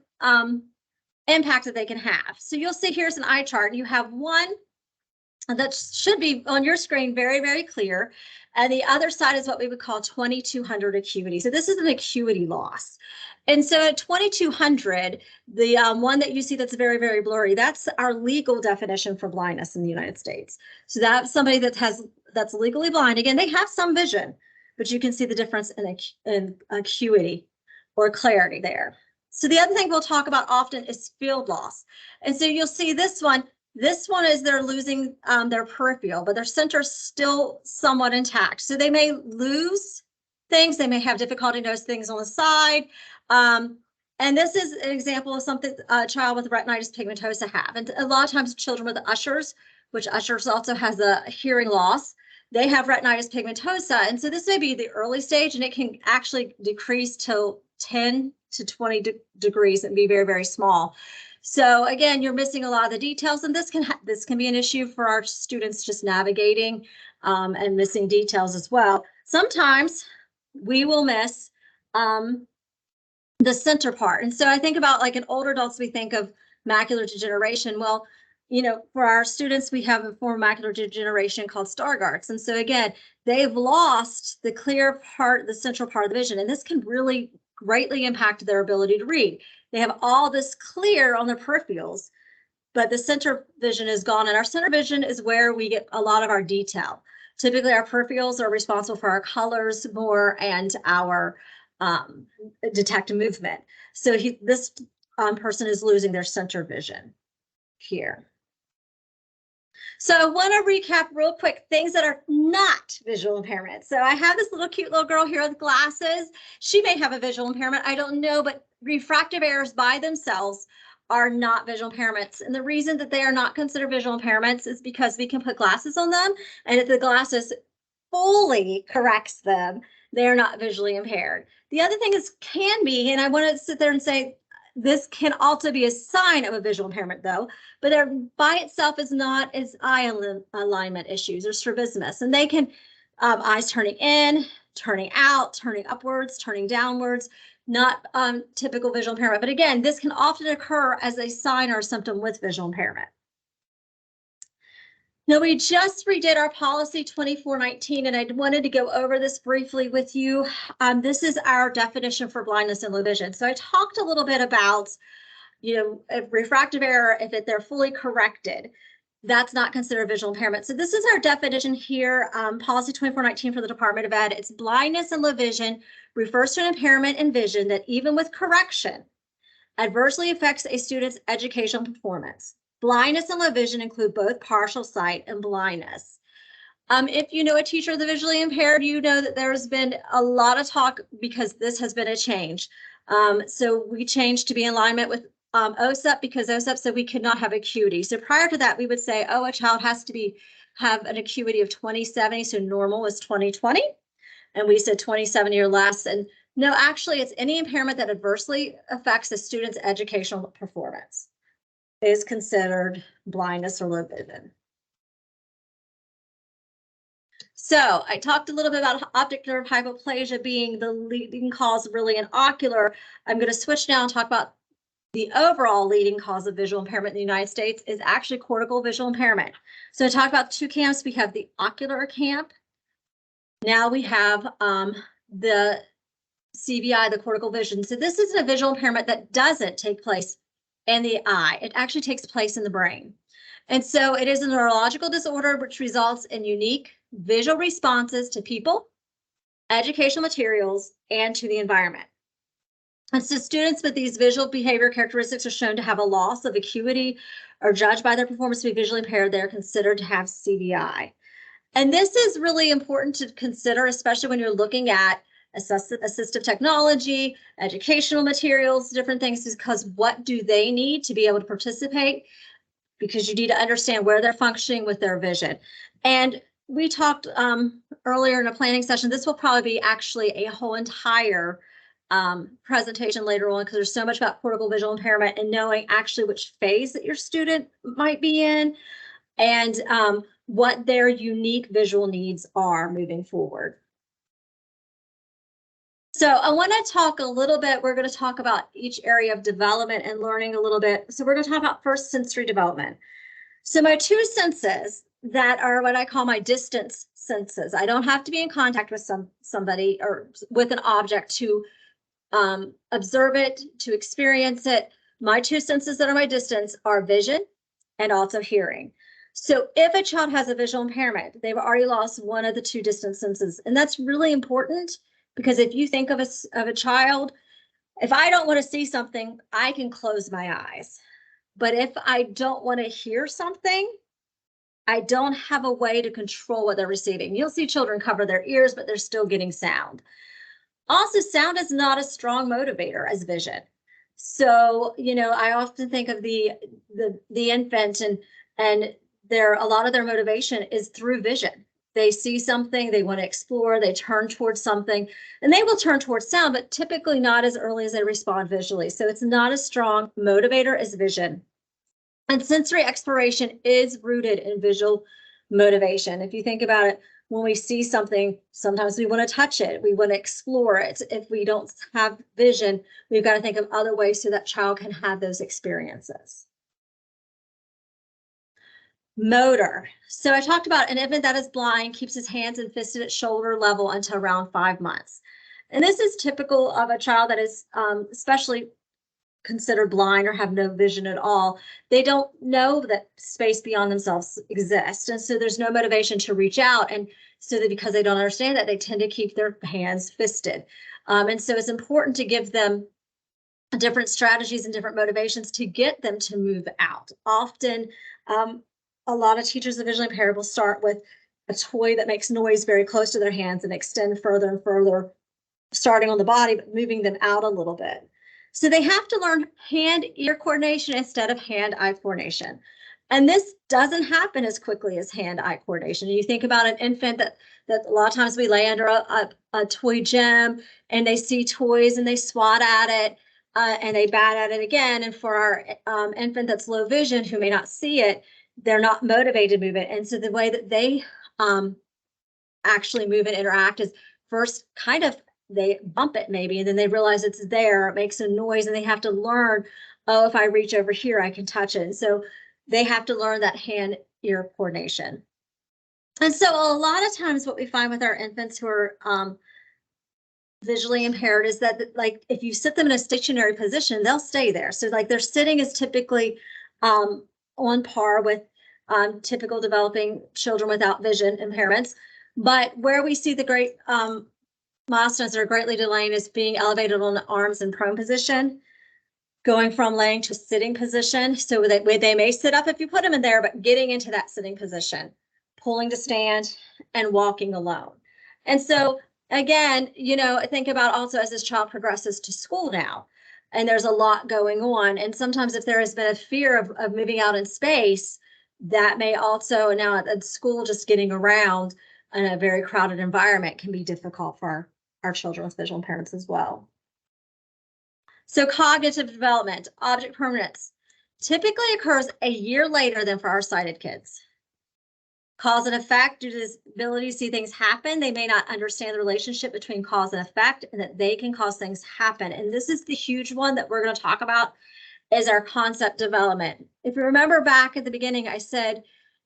impact that they can have. So you'll see here's an eye chart. You have one that should be on your screen very, very clear. And the other side is what we would call 2200 acuity. So this is an acuity loss. And so at 2200, the one that you see that's very, very blurry, that's our legal definition for blindness in the United States. So that's somebody that's legally blind. Again, they have some vision, but you can see the difference in acuity or clarity there. So the other thing we'll talk about often is field loss. And so you'll see this one. This one is they're losing their peripheral, but their center is still somewhat intact. So they may lose things. They may have difficulty noticing things on the side. And this is an example of something a child with retinitis pigmentosa have. And a lot of times children with ushers, which ushers also has a hearing loss, they have retinitis pigmentosa. And so this may be the early stage, and it can actually decrease till 10 to 20 degrees and be very, very small. So again, you're missing a lot of the details, and this can be an issue for our students just navigating and missing details as well. Sometimes we will miss the center part. And so I think about like in older adults, we think of macular degeneration. Well, you know, for our students, we have a form of macular degeneration called Stargardt's. And so again, they've lost the clear part, the central part of the vision, and this can really greatly impact their ability to read. They have all this clear on their peripherals, but the center vision is gone, and our center vision is where we get a lot of our detail. Typically, our peripherals are responsible for our colors more and our detect movement. So this person is losing their center vision here. So I want to recap real quick things that are not visual impairment. So I have this little cute little girl here with glasses. She may have a visual impairment. I don't know, but refractive errors by themselves are not visual impairments. And the reason that they are not considered visual impairments is because we can put glasses on them, and if the glasses fully corrects them, they are not visually impaired. The other thing is can be, and I want to sit there and say, this can also be a sign of a visual impairment though, but there by itself is not as eye alignment issues or strabismus. And they can, eyes turning in, turning out, turning upwards, turning downwards, not typical visual impairment. But again, this can often occur as a sign or a symptom with visual impairment. Now, we just redid our policy 2419, and I wanted to go over this briefly with you. This is our definition for blindness and low vision. So I talked a little bit about, a refractive error, if they're fully corrected, that's not considered visual impairment. So this is our definition here, policy 2419 for the Department of Ed. It's blindness and low vision refers to an impairment in vision that even with correction adversely affects a student's educational performance. Blindness and low vision include both partial sight and blindness. If you know a teacher of the visually impaired, you know that there's been a lot of talk because this has been a change. So we changed to be in alignment with OSEP because OSEP said we could not have acuity. So prior to that, we would say, oh, a child has to have an acuity of 20/70, so normal is 20/20. And we said 20/70 or less. And no, actually, it's any impairment that adversely affects a student's educational performance is considered blindness or low vision. So I talked a little bit about optic nerve hypoplasia being the leading cause really in ocular. I'm going to switch now and talk about the overall leading cause of visual impairment in the United States is actually cortical visual impairment. So I talked about two camps. We have the ocular camp. Now we have the CVI, the cortical vision. So this is a visual impairment that doesn't take place in the eye. It actually takes place in the brain. And so it is a neurological disorder which results in unique visual responses to people, educational materials, and to the environment. And so students with these visual behavior characteristics are shown to have a loss of acuity or judged by their performance to be visually impaired. They're considered to have CVI. And this is really important to consider, especially when you're looking at assistive technology, educational materials, different things, because what do they need to be able to participate? Because you need to understand where they're functioning with their vision. And we talked earlier in a planning session, this will probably be actually a whole entire presentation later on because there's so much about cortical visual impairment and knowing actually which phase that your student might be in and what their unique visual needs are moving forward. So I want to talk a little bit, we're going to talk about each area of development and learning a little bit. So we're going to talk about first sensory development. So my two senses that are what I call my distance senses. I don't have to be in contact with somebody or with an object to observe it, to experience it. My two senses that are my distance are vision and also hearing. So if a child has a visual impairment, they've already lost one of the two distance senses. And that's really important because if you think of a child, if I don't want to see something, I can close my eyes. But if I don't want to hear something, I don't have a way to control what they're receiving. You'll see children cover their ears, but they're still getting sound. Also, sound is not a strong motivator as vision. So, I often think of the infant and a lot of their motivation is through vision. They see something, they want to explore, they turn towards something, and they will turn towards sound, but typically not as early as they respond visually. So it's not a strong motivator as vision. And sensory exploration is rooted in visual motivation. If you think about it, when we see something, sometimes we want to touch it, we want to explore it. If we don't have vision, we've got to think of other ways so that child can have those experiences. Motor. So I talked about an infant that is blind keeps his hands and fists at shoulder level until around 5 months. And this is typical of a child that is especially considered blind or have no vision at all, they don't know that space beyond themselves exists. And so there's no motivation to reach out. And so that because they don't understand that, they tend to keep their hands fisted. And so it's important to give them different strategies and different motivations to get them to move out. Often, a lot of teachers of visually impaired will start with a toy that makes noise very close to their hands and extend further and further, starting on the body, but moving them out a little bit. So they have to learn hand-ear coordination instead of hand-eye coordination. And this doesn't happen as quickly as hand-eye coordination. You think about an infant that a lot of times we lay under a toy gym and they see toys and they swat at it and they bat at it again. And for our infant that's low vision who may not see it, they're not motivated to move it. And so the way that they actually move and interact is first kind of they bump it maybe, and then they realize it's there, it makes a noise, and they have to learn, oh, if I reach over here, I can touch it. And so they have to learn that hand-ear coordination. And so a lot of times what we find with our infants who are visually impaired is that, like, if you sit them in a stationary position, they'll stay there. So like their sitting is typically on par with typical developing children without vision impairments. But where we see the great milestones that are greatly delaying is being elevated on the arms in prone position, going from laying to sitting position. So they may sit up if you put them in there, but getting into that sitting position, pulling to stand, and walking alone. And so again, you know, think about also as this child progresses to school now, and there's a lot going on. And sometimes if there has been a fear of moving out in space, that may also now at school, just getting around in a very crowded environment can be difficult for our children with visual impairments as well. So cognitive development, object permanence, typically occurs a year later than for our sighted kids. Cause and effect, due to this ability to see things happen, they may not understand the relationship between cause and effect and that they can cause things happen. And this is the huge one that we're going to talk about, is our concept development. If you remember back at the beginning, I said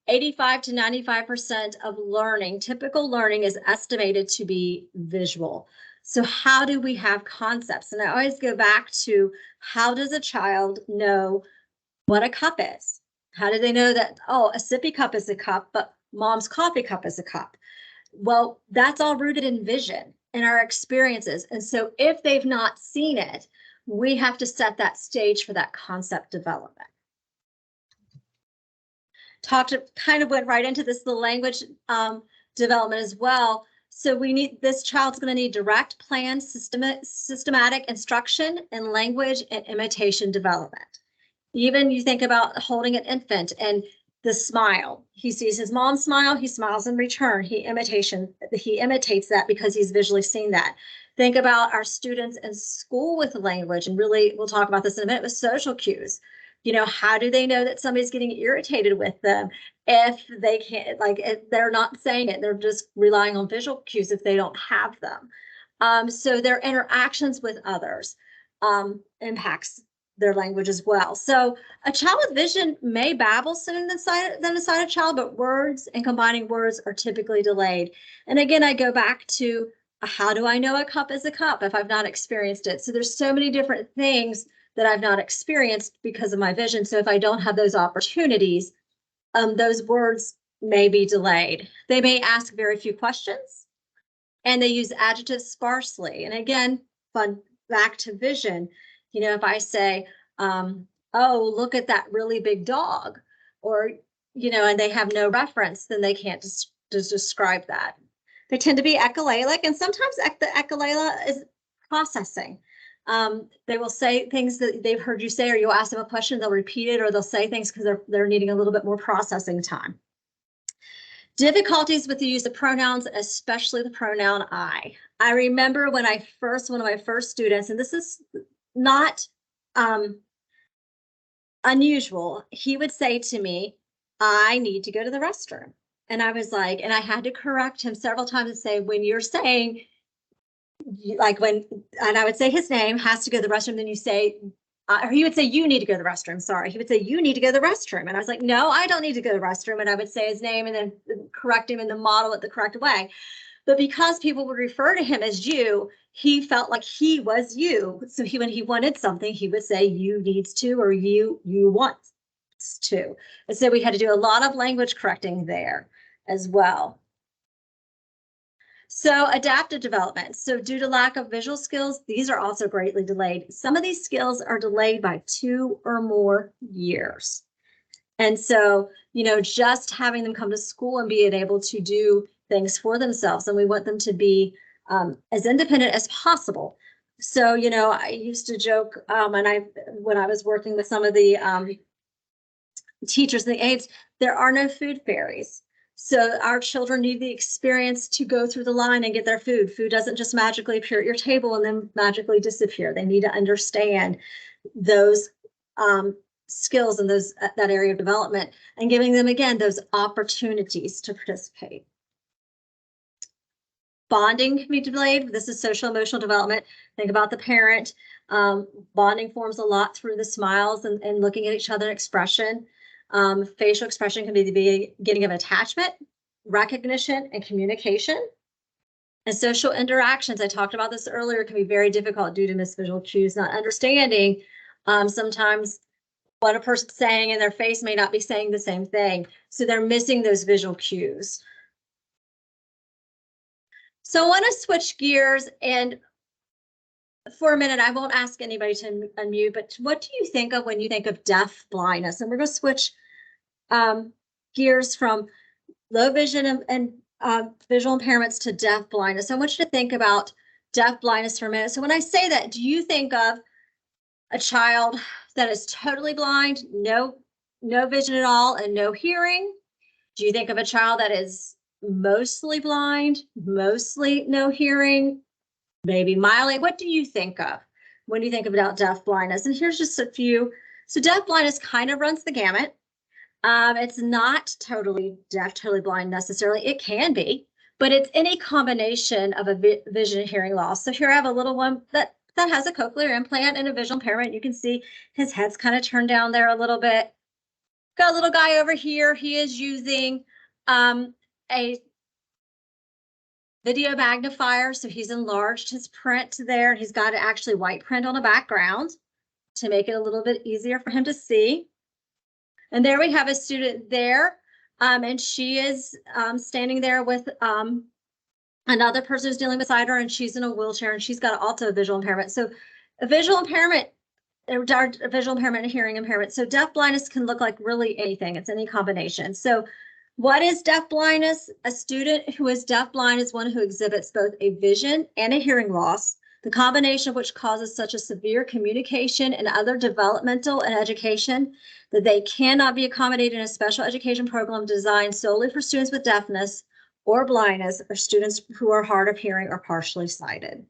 85 to 95% of learning, typical learning, is estimated to be visual. So how do we have concepts? And I always go back to, how does a child know what a cup is? How do they know that, oh, a sippy cup is a cup, but mom's coffee cup is a cup? Well, that's all rooted in vision and our experiences. And so if they've not seen it, we have to set that stage for that concept development. Kind of went right into this, the language development as well. So we need, this child's going to need direct, planned, systematic instruction in language and imitation development. Even you think about holding an infant and the smile. He sees his mom smile, he smiles in return. He imitates that because he's visually seen that. Think about our students in school with language, and really we'll talk about this in a minute with social cues. You know, how do they know that somebody's getting irritated with them if they can't, like, if they're not saying it, they're just relying on visual cues if they don't have them. So their interactions with others impacts their language as well. So a child with vision may babble sooner than a sighted child, but words and combining words are typically delayed. And again, I go back to, how do I know a cup is a cup if I've not experienced it? So there's so many different things that I've not experienced because of my vision. So if I don't have those opportunities, those words may be delayed. They may ask very few questions, and they use adjectives sparsely. And again, back to vision, you know, if I say, oh, look at that really big dog, or, you know, and they have no reference, then they can't just describe that. They tend to be echolalic, and sometimes the echolalia is processing. They will say things that they've heard you say, or you'll ask them a question, they'll repeat it, or they'll say things because they're needing a little bit more processing time. Difficulties with the use of pronouns, especially the pronoun I. I remember when one of my first students, and this is not unusual, he would say to me, I need to go to the restroom. And I was like, and I had to correct him several times and say, when you're saying, like when, and I would say his name, has to go to the restroom, then you say, or he would say, you need to go to the restroom. Sorry. He would say, you need to go to the restroom. And I was like, no, I don't need to go to the restroom. And I would say his name and then correct him and then model it the correct way. But because people would refer to him as you, he felt like he was you. So when he wanted something, he would say you needs to, or you want to. And so we had to do a lot of language correcting there as well. So adaptive development. So due to lack of visual skills, these are also greatly delayed. Some of these skills are delayed by 2 or more years. And so, just having them come to school and being able to do things for themselves, and we want them to be as independent as possible. So, I used to joke, when I was working with some of the teachers and the aides, there are no food fairies. So our children need the experience to go through the line and get their food. Food doesn't just magically appear at your table and then magically disappear. They need to understand those skills and that area of development, and giving them, again, those opportunities to participate. Bonding can be delayed. This is social emotional development. Think about the parent. Bonding forms a lot through the smiles and looking at each other expression. Facial expression can be the beginning of attachment, recognition, and communication. And social interactions, I talked about this earlier, can be very difficult due to missed visual cues, not understanding sometimes what a person's saying and their face may not be saying the same thing. So they're missing those visual cues. So I want to switch gears, and for a minute, I won't ask anybody to unmute, but what do you think of when you think of deaf blindness? And we're going to switch gears from low vision and visual impairments to deaf blindness. I want you to think about deaf blindness for a minute. So when I say that, do you think of a child that is totally blind, no vision at all, and no hearing? Do you think of a child that is mostly blind, mostly no hearing, maybe mildly? What do you think of when you think about deaf blindness? And here's just a few. So deaf blindness kind of runs the gamut. It's not totally deaf, totally blind necessarily. It can be, but it's any combination of a vision and hearing loss. So here I have a little one that has a cochlear implant and a visual impairment. You can see his head's kind of turned down there a little bit. Got a little guy over here. He is using a video magnifier. So he's enlarged his print there. He's got actually white print on a background to make it a little bit easier for him to see. And there we have a student there, and she is standing there with another person who's dealing beside her, and she's in a wheelchair, and she's got also a visual impairment. So a visual impairment, a visual impairment and hearing impairment. So deaf blindness can look like really anything. It's any combination. So what is deaf blindness? A student who is deaf blind is one who exhibits both a vision and a hearing loss, the combination of which causes such a severe communication and other developmental and education that they cannot be accommodated in a special education program designed solely for students with deafness or blindness, or students who are hard of hearing or partially sighted.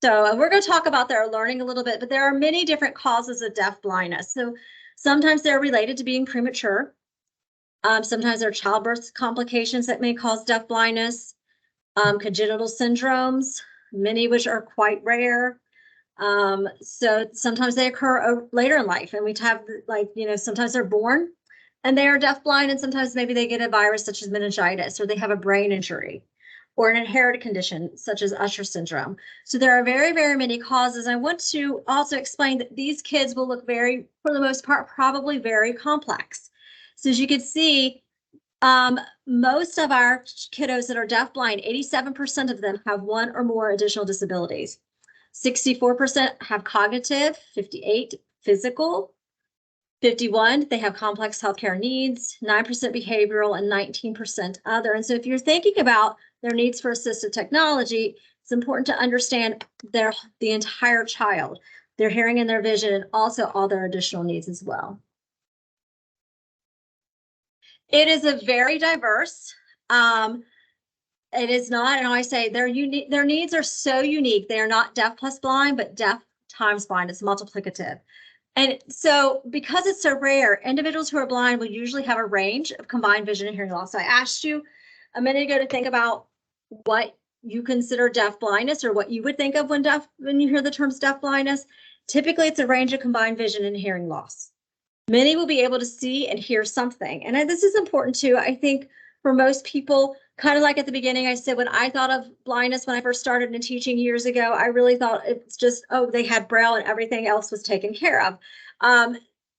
So we're going to talk about their learning a little bit, but there are many different causes of deaf blindness. So sometimes they're related to being premature. Sometimes there are childbirth complications that may cause deaf blindness, congenital syndromes, many which are quite rare. So sometimes they occur later in life, and we have sometimes they're born and they are deafblind, and sometimes maybe they get a virus such as meningitis, or they have a brain injury, or an inherited condition such as Usher syndrome. So there are very, very many causes. I want to also explain that these kids will look very, for the most part, probably very complex. So as you can see, most of our kiddos that are deafblind, 87% of them have one or more additional disabilities. 64% have cognitive, 58 physical, 51 they have complex healthcare needs, 9% behavioral, and 19% other. And so if you're thinking about their needs for assistive technology, it's important to understand the entire child, their hearing and their vision, and also all their additional needs as well. It is a very diverse. It is not, and I say they're unique. Their needs are so unique. They are not deaf plus blind, but deaf times blind. It's multiplicative. And so because it's so rare, individuals who are blind will usually have a range of combined vision and hearing loss. So I asked you a minute ago to think about what you consider deaf blindness, or what you would think of when you hear the terms deaf blindness. Typically, it's a range of combined vision and hearing loss. Many will be able to see and hear something. And this is important too. I think for most people, kind of like at the beginning, I said, when I thought of blindness when I first started in teaching years ago, I really thought it's just, oh, they had Braille and everything else was taken care of.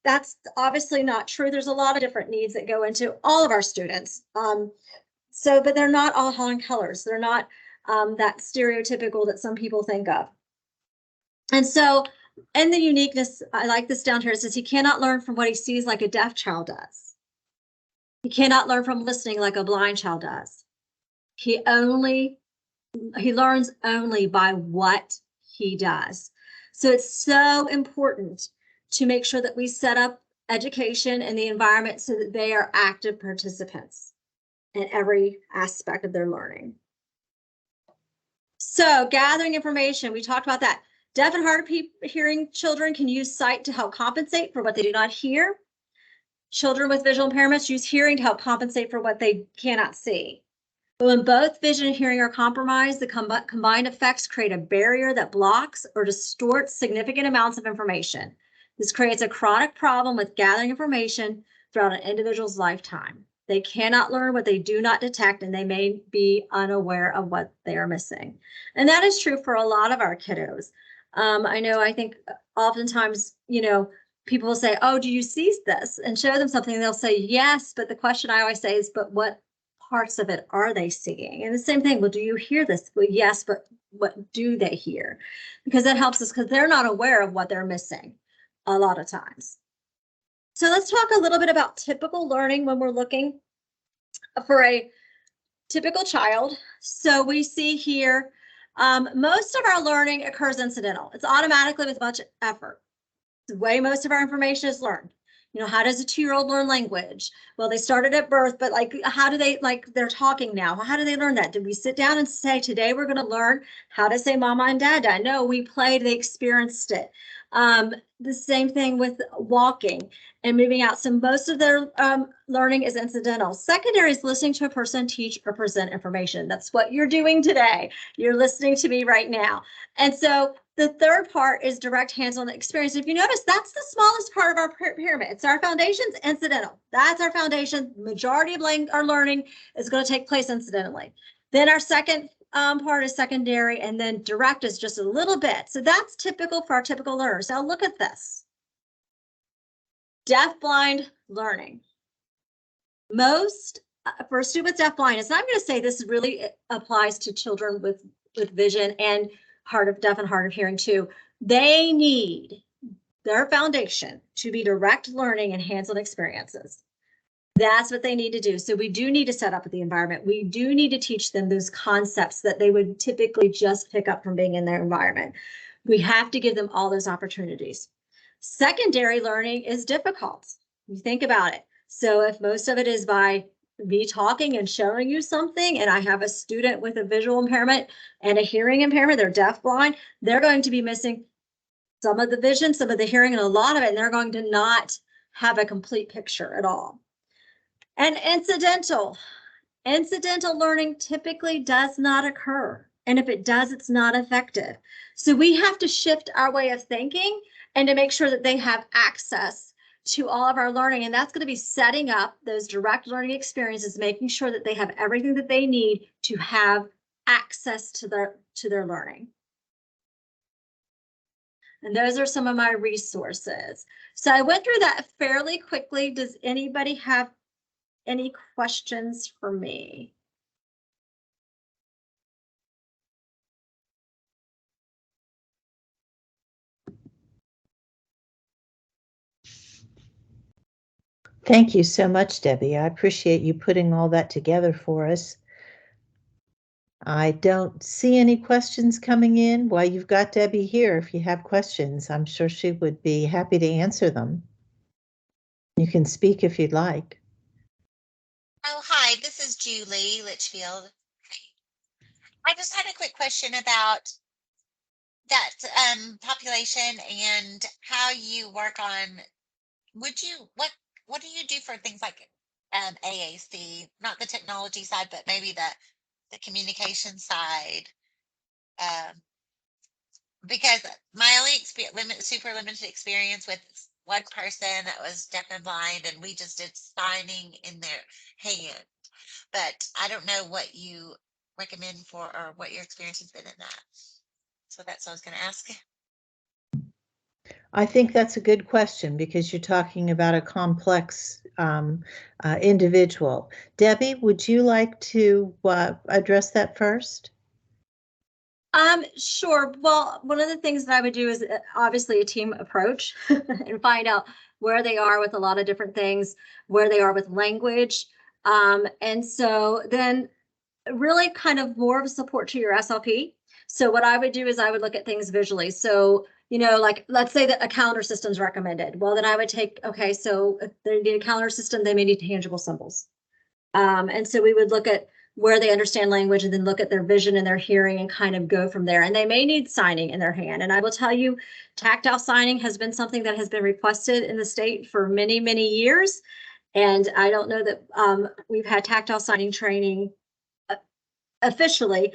That's obviously not true. There's a lot of different needs that go into all of our students. But they're not all on colors. They're not that stereotypical that some people think of. And so, and the uniqueness, I like this down here. It says he cannot learn from what he sees like a deaf child does. He cannot learn from listening like a blind child does. He learns only by what he does. So it's so important to make sure that we set up education and the environment so that they are active participants in every aspect of their learning. So gathering information, we talked about that. Deaf and hard of hearing children can use sight to help compensate for what they do not hear. Children with visual impairments use hearing to help compensate for what they cannot see. But when both vision and hearing are compromised, the combined effects create a barrier that blocks or distorts significant amounts of information. This creates a chronic problem with gathering information throughout an individual's lifetime. They cannot learn what they do not detect, and they may be unaware of what they are missing. And that is true for a lot of our kiddos. I think oftentimes, people will say, oh, do you see this? And show them something, and they'll say, yes. But the question I always say is, but what parts of it are they seeing? And the same thing, well, do you hear this? Well, yes, but what do they hear? Because that helps us, because they're not aware of what they're missing a lot of times. So let's talk a little bit about typical learning when we're looking for a typical child. So we see here, most of our learning occurs incidental. It's automatically with much effort. The way most of our information is learned. How does a 2-year-old learn language? Well, they started at birth, but how do they, they're talking now? How do they learn that? Did we sit down and say, today we're going to learn how to say mama and dada? No, we played, they experienced it. The same thing with walking and moving out. So most of their learning is incidental. Secondary is listening to a person teach or present information. That's what you're doing today. You're listening to me right now. And so the third part is direct hands-on experience. If you notice, that's the smallest part of our pyramid. It's our foundations, incidental. That's our foundation. Majority of our learning is going to take place incidentally. Then our second part is secondary, and then direct is just a little bit. So that's typical for our typical learners. Now look at this. Deaf-blind learning. Most, for a student with deaf blindness, and I'm going to say this really applies to children with vision and deaf and hard of hearing too. They need their foundation to be direct learning and hands-on experiences. That's what they need to do. So we do need to set up the environment. We do need to teach them those concepts that they would typically just pick up from being in their environment. We have to give them all those opportunities. Secondary learning is difficult. You think about it. So if most of it is by me talking and showing you something, and I have a student with a visual impairment and a hearing impairment, they're deaf blind, they're going to be missing some of the vision, some of the hearing, and a lot of it, and they're going to not have a complete picture at all. And incidental learning typically does not occur. And if it does, it's not effective. So we have to shift our way of thinking and to make sure that they have access to all of our learning. And that's going to be setting up those direct learning experiences, making sure that they have everything that they need to have access to their learning. And those are some of my resources. So I went through that fairly quickly. Does anybody have any questions for me? Thank you so much, Debbie. I appreciate you putting all that together for us. I don't see any questions coming in. Well, you've got Debbie here. If you have questions, I'm sure she would be happy to answer them. You can speak if you'd like. Oh, hi, this is Julie Litchfield. I just had a quick question about that population and how you work on, what do you do for things like AAC, not the technology side, but maybe the communication side? Because my only super limited experience with one person that was deaf and blind, and we just did signing in their hand. But I don't know what you recommend for, or what your experience has been in that. So that's what I was going to ask. I think that's a good question because you're talking about a complex individual. Debbie, would you like to address that first? Sure. Well, one of the things that I would do is obviously a team approach and find out where they are with a lot of different things, where they are with language. And so then really kind of more of a support to your SLP. So what I would do is I would look at things visually. So, like let's say that a calendar system is recommended. Well, then I would take, okay, so if they need a calendar system, they may need tangible symbols. And so we would look at where they understand language and then look at their vision and their hearing and kind of go from there. And they may need signing in their hand. And I will tell you, tactile signing has been something that has been requested in the state for many, many years. And I don't know that we've had tactile signing training officially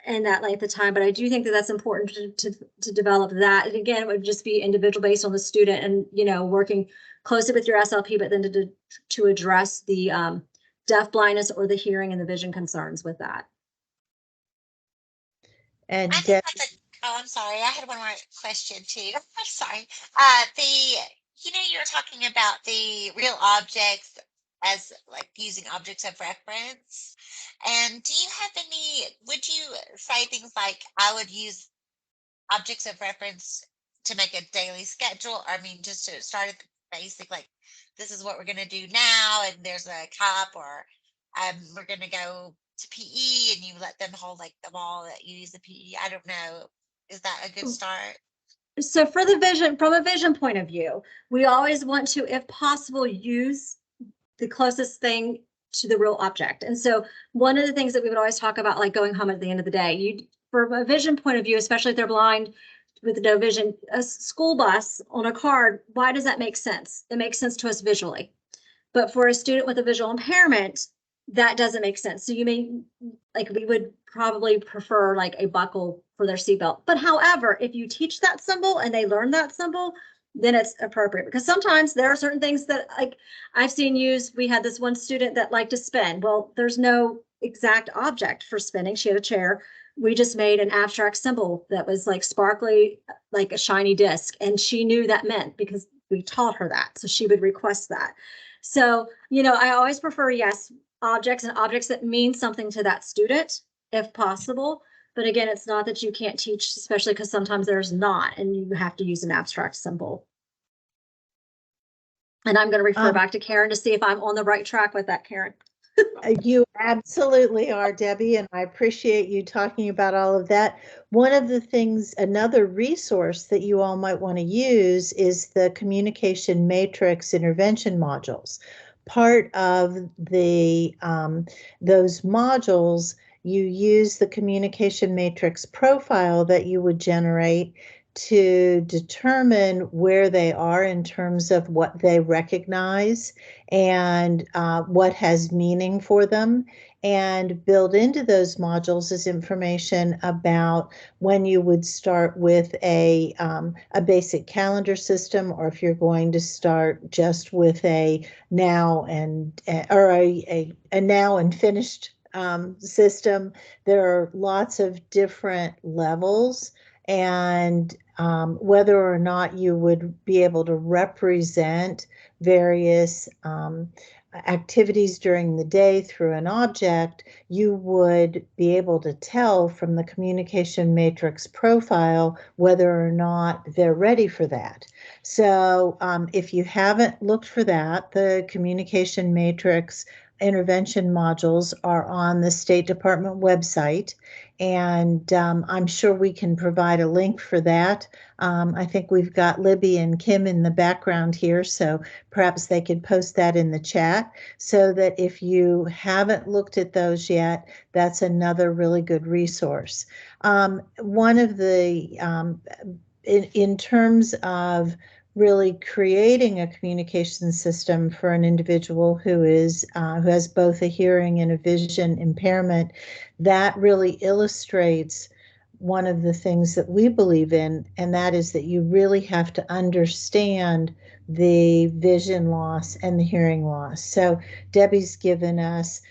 in that length of time, but I do think that that's important to develop that. And again, it would just be individual based on the student and, working closely with your SLP, but then to address the deaf blindness or the hearing and the vision concerns with that. And I think that's oh, I'm sorry. I had one more question too. I'm sorry. You were talking about the real objects as like using objects of reference. And do you have would you say things like I would use objects of reference to make a daily schedule? Or, I mean, just to start at the basic, like this is what we're going to do now, and there's a cup, or we're going to go to PE, and you let them hold like the ball that you use the PE. I don't know. Is that a good start? So for the vision, from a vision point of view, we always want to, if possible, use the closest thing to the real object. And so one of the things that we would always talk about, like going home at the end of the day, from a vision point of view, especially if they're blind with no vision, a school bus on a card, why does that make sense? It makes sense to us visually. But for a student with a visual impairment, that doesn't make sense. So we would probably prefer like a buckle for their seatbelt. But however, if you teach that symbol and they learn that symbol, then it's appropriate, because sometimes there are certain things that like I've seen used. We had this one student that liked to spin. Well, there's no exact object for spinning. She had a chair. We just made an abstract symbol that was like sparkly, like a shiny disc. And she knew that meant, because we taught her that. So she would request that. So, I always prefer, yes, objects and objects that mean something to that student, if possible. But again, it's not that you can't teach, especially because sometimes there's not, and you have to use an abstract symbol. And I'm going to refer back to Karen to see if I'm on the right track with that, Karen. You absolutely are, Debbie, and I appreciate you talking about all of that. One of the things, another resource that you all might want to use is the communication matrix intervention modules. Part of the those modules, you use the communication matrix profile that you would generate to determine where they are in terms of what they recognize and what has meaning for them, and build into those modules is information about when you would start with a basic calendar system, or if you're going to start just with a now and or a now and finished system. There are lots of different levels, and whether or not you would be able to represent various activities during the day through an object, you would be able to tell from the communication matrix profile whether or not they're ready for that. So if you haven't looked for that, the communication matrix intervention modules are on the State Department website, and I'm sure we can provide a link for that. I think we've got Libby and Kim in the background here, so perhaps they could post that in the chat, so that if you haven't looked at those yet, that's another really good resource. One of the, in terms of really creating a communication system for an individual who has both a hearing and a vision impairment, that really illustrates one of the things that we believe in, and that is that you really have to understand the vision loss and the hearing loss. So Debbie's given us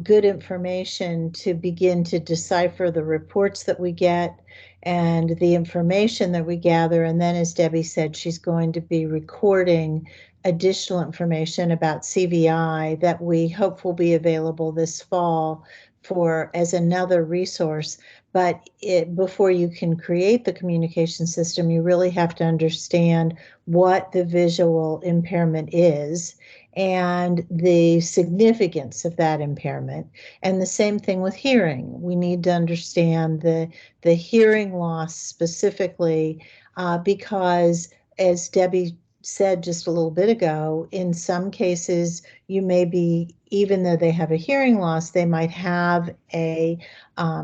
good information to begin to decipher the reports that we get and the information that we gather. And then, as Debbie said, she's going to be recording additional information about CVI that we hope will be available this fall for as another resource. But before you can create the communication system, you really have to understand what the visual impairment is and the significance of that impairment. And the same thing with hearing. We need to understand the hearing loss specifically because, as Debbie said just a little bit ago, in some cases, you may be, even though they have a hearing loss, they might have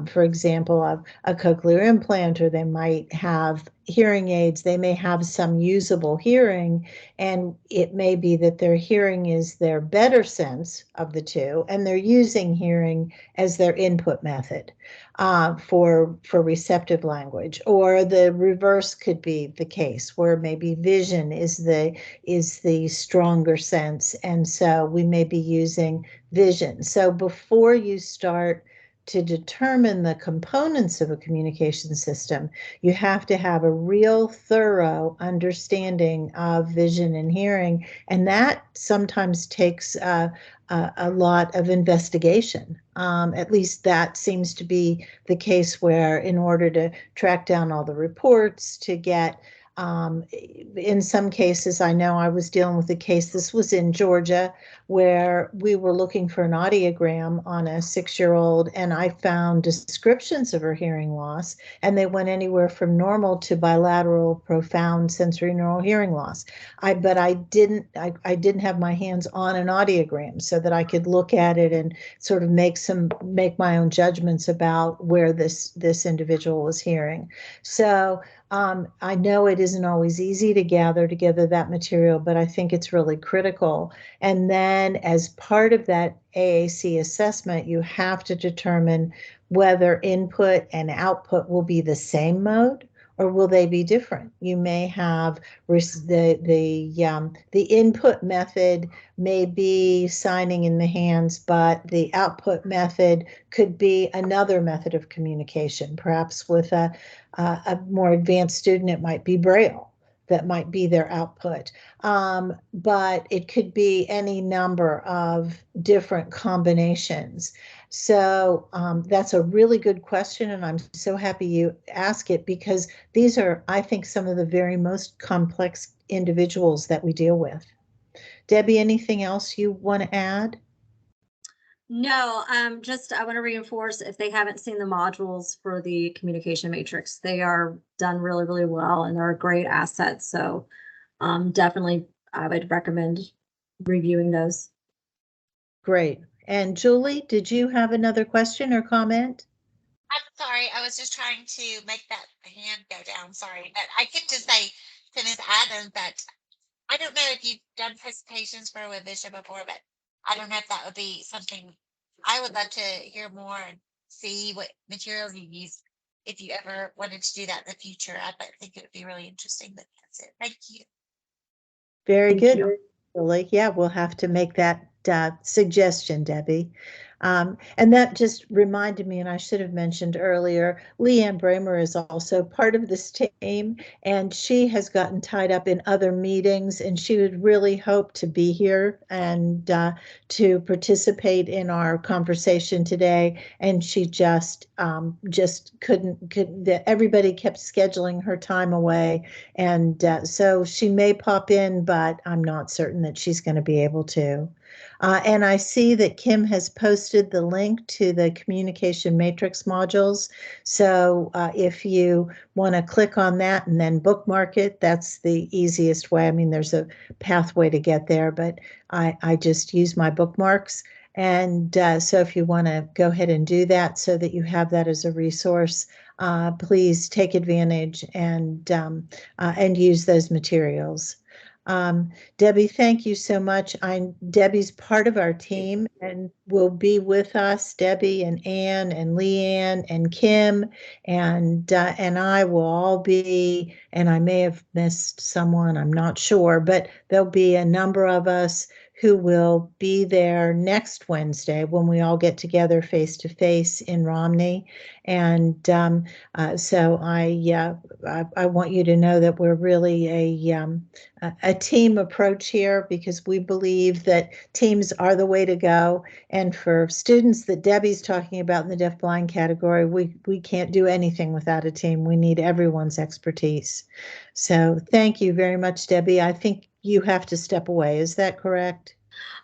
for example, a cochlear implant, or they might have hearing aids. They may have some usable hearing, and it may be that their hearing is their better sense of the two, and they're using hearing as their input method for receptive language. Or the reverse could be the case, where maybe vision is the stronger sense, and so we may be using vision. So before you start to determine the components of a communication system, you have to have a real thorough understanding of vision and hearing, and that sometimes takes a lot of investigation. At least that seems to be the case, where in order to track down all the reports, to get in some cases, I know I was dealing with a case, this was in Georgia, where we were looking for an audiogram on a 6-year-old, and I found descriptions of her hearing loss, and they went anywhere from normal to bilateral profound sensory neural hearing loss. But I didn't have my hands on an audiogram so that I could look at it and sort of make my own judgments about where this individual was hearing. So I know it isn't always easy to gather together that material, but I think it's really critical. And then as part of that AAC assessment, you have to determine whether input and output will be the same mode or will they be different. You may have the input method may be signing in the hands, but the output method could be another method of communication. Perhaps with a more advanced student, it might be Braille. That might be their output. But it could be any number of different combinations. So that's a really good question, and I'm so happy you ask it, because these are, I think, some of the very most complex individuals that we deal with. Debbie, anything else you want to add? No, just I want to reinforce, if they haven't seen the modules for the communication matrix, they are done really, really well, and they're a great asset. So definitely I would recommend reviewing those. Great. And Julie, did you have another question or comment? I'm sorry, I was just trying to make that hand go down. Sorry, but I could just say to Ms. Adams that I don't know if you've done presentations for Revision before, but I don't know if that would be something I would love to hear more and see what materials you use if you ever wanted to do that in the future. I think it would be really interesting, but that's it. Thank you. Very Thank good. you. Julie. Yeah, we'll have to make that suggestion, Debbie. And that just reminded me, and I should have mentioned earlier, Leanne Bramer is also part of this team, and she has gotten tied up in other meetings, and she would really hope to be here and to participate in our conversation today. And she just couldn't, everybody kept scheduling her time away. And so she may pop in, but I'm not certain that she's going to be able to. And I see that Kim has posted the link to the communication matrix modules. So if you want to click on that and then bookmark it, that's the easiest way. I mean, there's a pathway to get there, but I just use my bookmarks. And so if you want to go ahead and do that so that you have that as a resource, please take advantage and use those materials. Debbie, thank you so much. Debbie's part of our team and will be with us. Debbie and Ann and Leanne and Kim and I will all be, and I may have missed someone, I'm not sure, but there'll be a number of us who will be there next Wednesday when we all get together face to face in Romney. And so I want you to know that we're really a team approach here because we believe that teams are the way to go. And for students that Debbie's talking about in the deafblind category, we can't do anything without a team. We need everyone's expertise. So thank you very much, Debbie. I think you have to step away. Is that correct?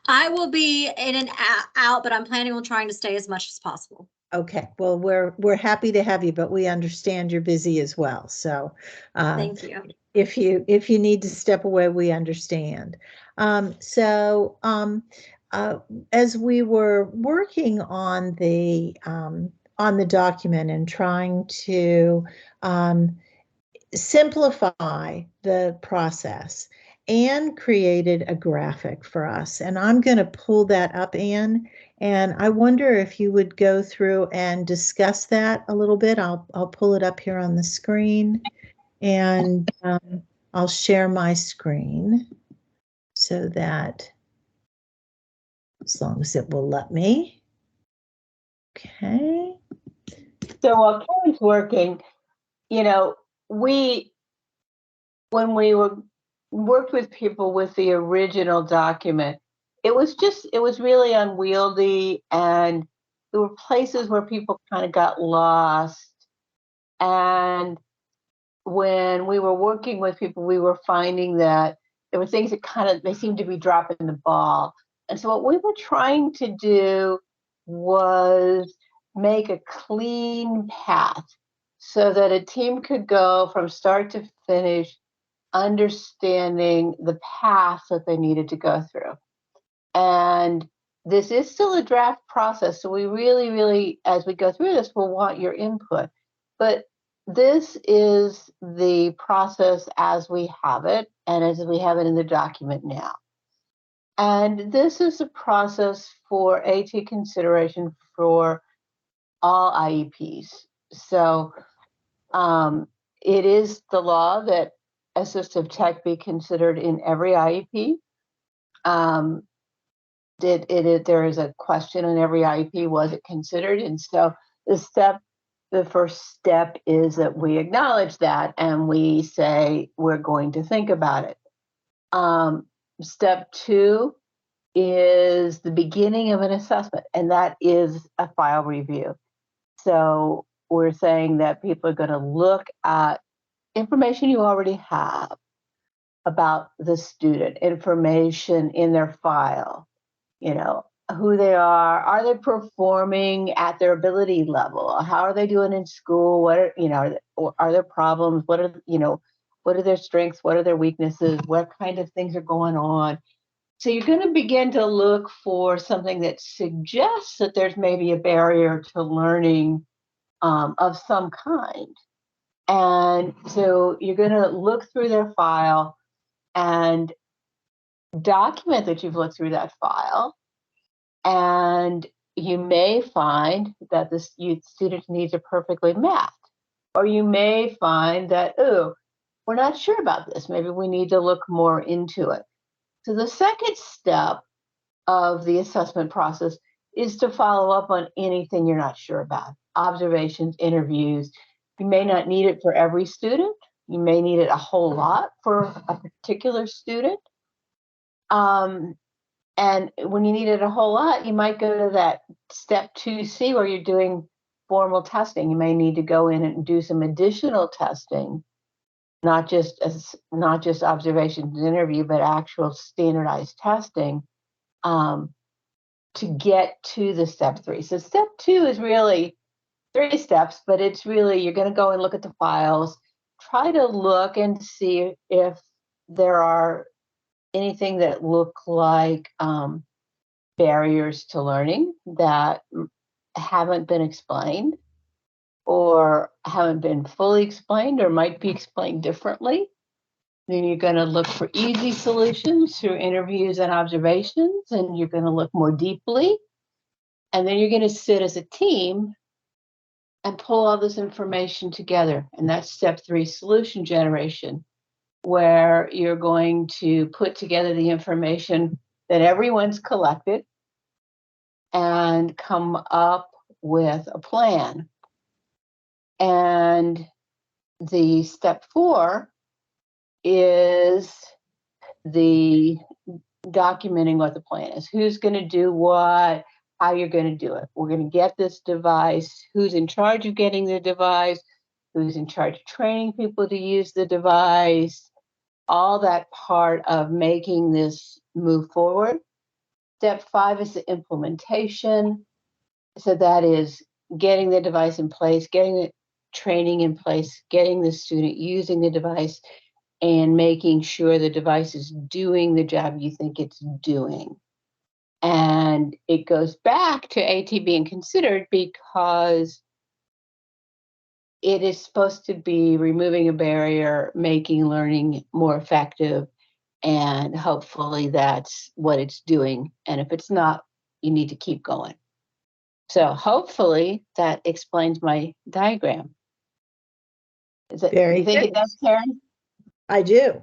I will be in and out, but I'm planning on trying to stay as much as possible. Okay, well, we're happy to have you, but we understand you're busy as well. So Thank you. if you need to step away, we understand. As we were working on the document and trying to simplify the process, Anne created a graphic for us, and I'm going to pull that up, Anne, and I wonder if you would go through and discuss that a little bit. I'll pull it up here on the screen, and I'll share my screen so that, as long as it will let me. Okay. So while Karen's working, when we worked with people with the original document, it was really unwieldy, and there were places where people kind of got lost. And when we were working with people, we were finding that there were things that they seemed to be dropping the ball. And so what we were trying to do was make a clean path so that a team could go from start to finish understanding the path that they needed to go through. And this is still a draft process, so we really, as we go through this, we'll want your input. But this is the process as we have it, and as we have it in the document now. And this is a process for AT consideration for all IEPs. So it is the law that assistive tech be considered in every IEP. There is a question in every IEP, was it considered? And so the first step is that we acknowledge that and we say we're going to think about it. Step 2 is the beginning of an assessment, and that is a file review. So we're saying that people are going to look at information you already have about the student, information in their file, who they are they performing at their ability level? How are they doing in school? What are there problems? What are their strengths? What are their weaknesses? What kind of things are going on? So you're going to begin to look for something that suggests that there's maybe a barrier to learning of some kind. And so you're going to look through their file and document that you've looked through that file. And you may find that the student's needs are perfectly met. Or you may find that, we're not sure about this. Maybe we need to look more into it. So the second step of the assessment process is to follow up on anything you're not sure about. Observations, interviews. You may not need it for every student. You may need it a whole lot for a particular student. And when you need it a whole lot, you might go to that step 2C where you're doing formal testing. You may need to go in and do some additional testing, not just observations and interview, but actual standardized testing to get to the step 3. So step 2 is really 3 steps, but it's really, you're going to go and look at the files, try to look and see if there are anything that look like barriers to learning that haven't been explained or haven't been fully explained or might be explained differently. Then you're going to look for easy solutions through interviews and observations, and you're going to look more deeply. And then you're going to sit as a team and pull all this information together. And that's step 3, solution generation, where you're going to put together the information that everyone's collected and come up with a plan. And the step 4 is the documenting what the plan is. Who's going to do what, how you're going to do it. We're going to get this device, who's in charge of getting the device, who's in charge of training people to use the device, all that part of making this move forward. Step 5 is the implementation. So that is getting the device in place, getting the training in place, getting the student using the device, and making sure the device is doing the job you think it's doing. And it goes back to AT being considered because it is supposed to be removing a barrier, making learning more effective, and hopefully that's what it's doing. And if it's not, you need to keep going. So hopefully that explains my diagram. Very You think good. it does, Karen? I do.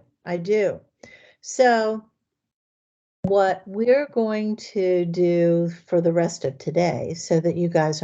So what we're going to do for the rest of today, so that you guys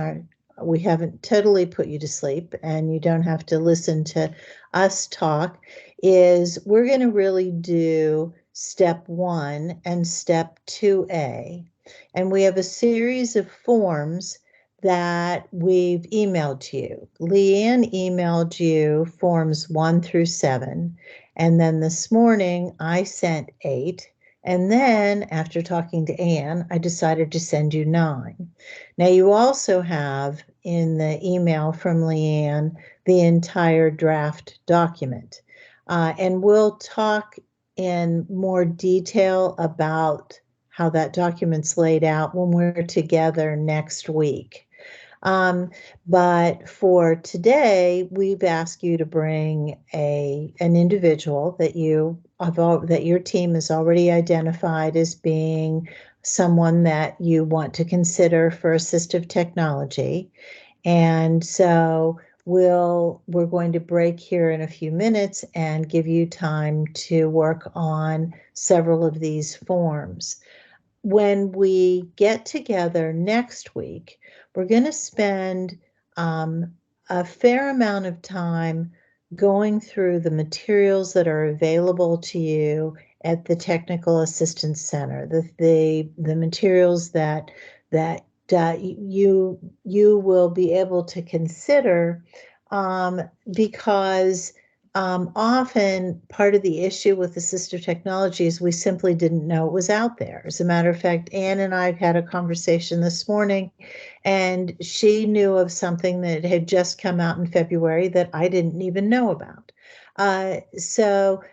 we haven't totally put you to sleep and you don't have to listen to us talk, is we're going to really do step 1 and step 2A. And we have a series of forms that we've emailed to you. Leanne emailed you forms 1 through 7. And then this morning I sent 8. And then after talking to Anne, I decided to send you 9. Now you also have in the email from Leanne the entire draft document. And we'll talk in more detail about how that document's laid out when we're together next week. But for today, we've asked you to bring an individual that that your team has already identified as being someone that you want to consider for assistive technology. And so we're going to break here in a few minutes and give you time to work on several of these forms. When we get together next week, we're going to spend a fair amount of time going through the materials that are available to you at the Technical Assistance Center, the materials that you will be able to consider, because often part of the issue with assistive technology is we simply didn't know it was out there. As a matter of fact, Anne and I had a conversation this morning, and she knew of something that had just come out in February that I didn't even know about. So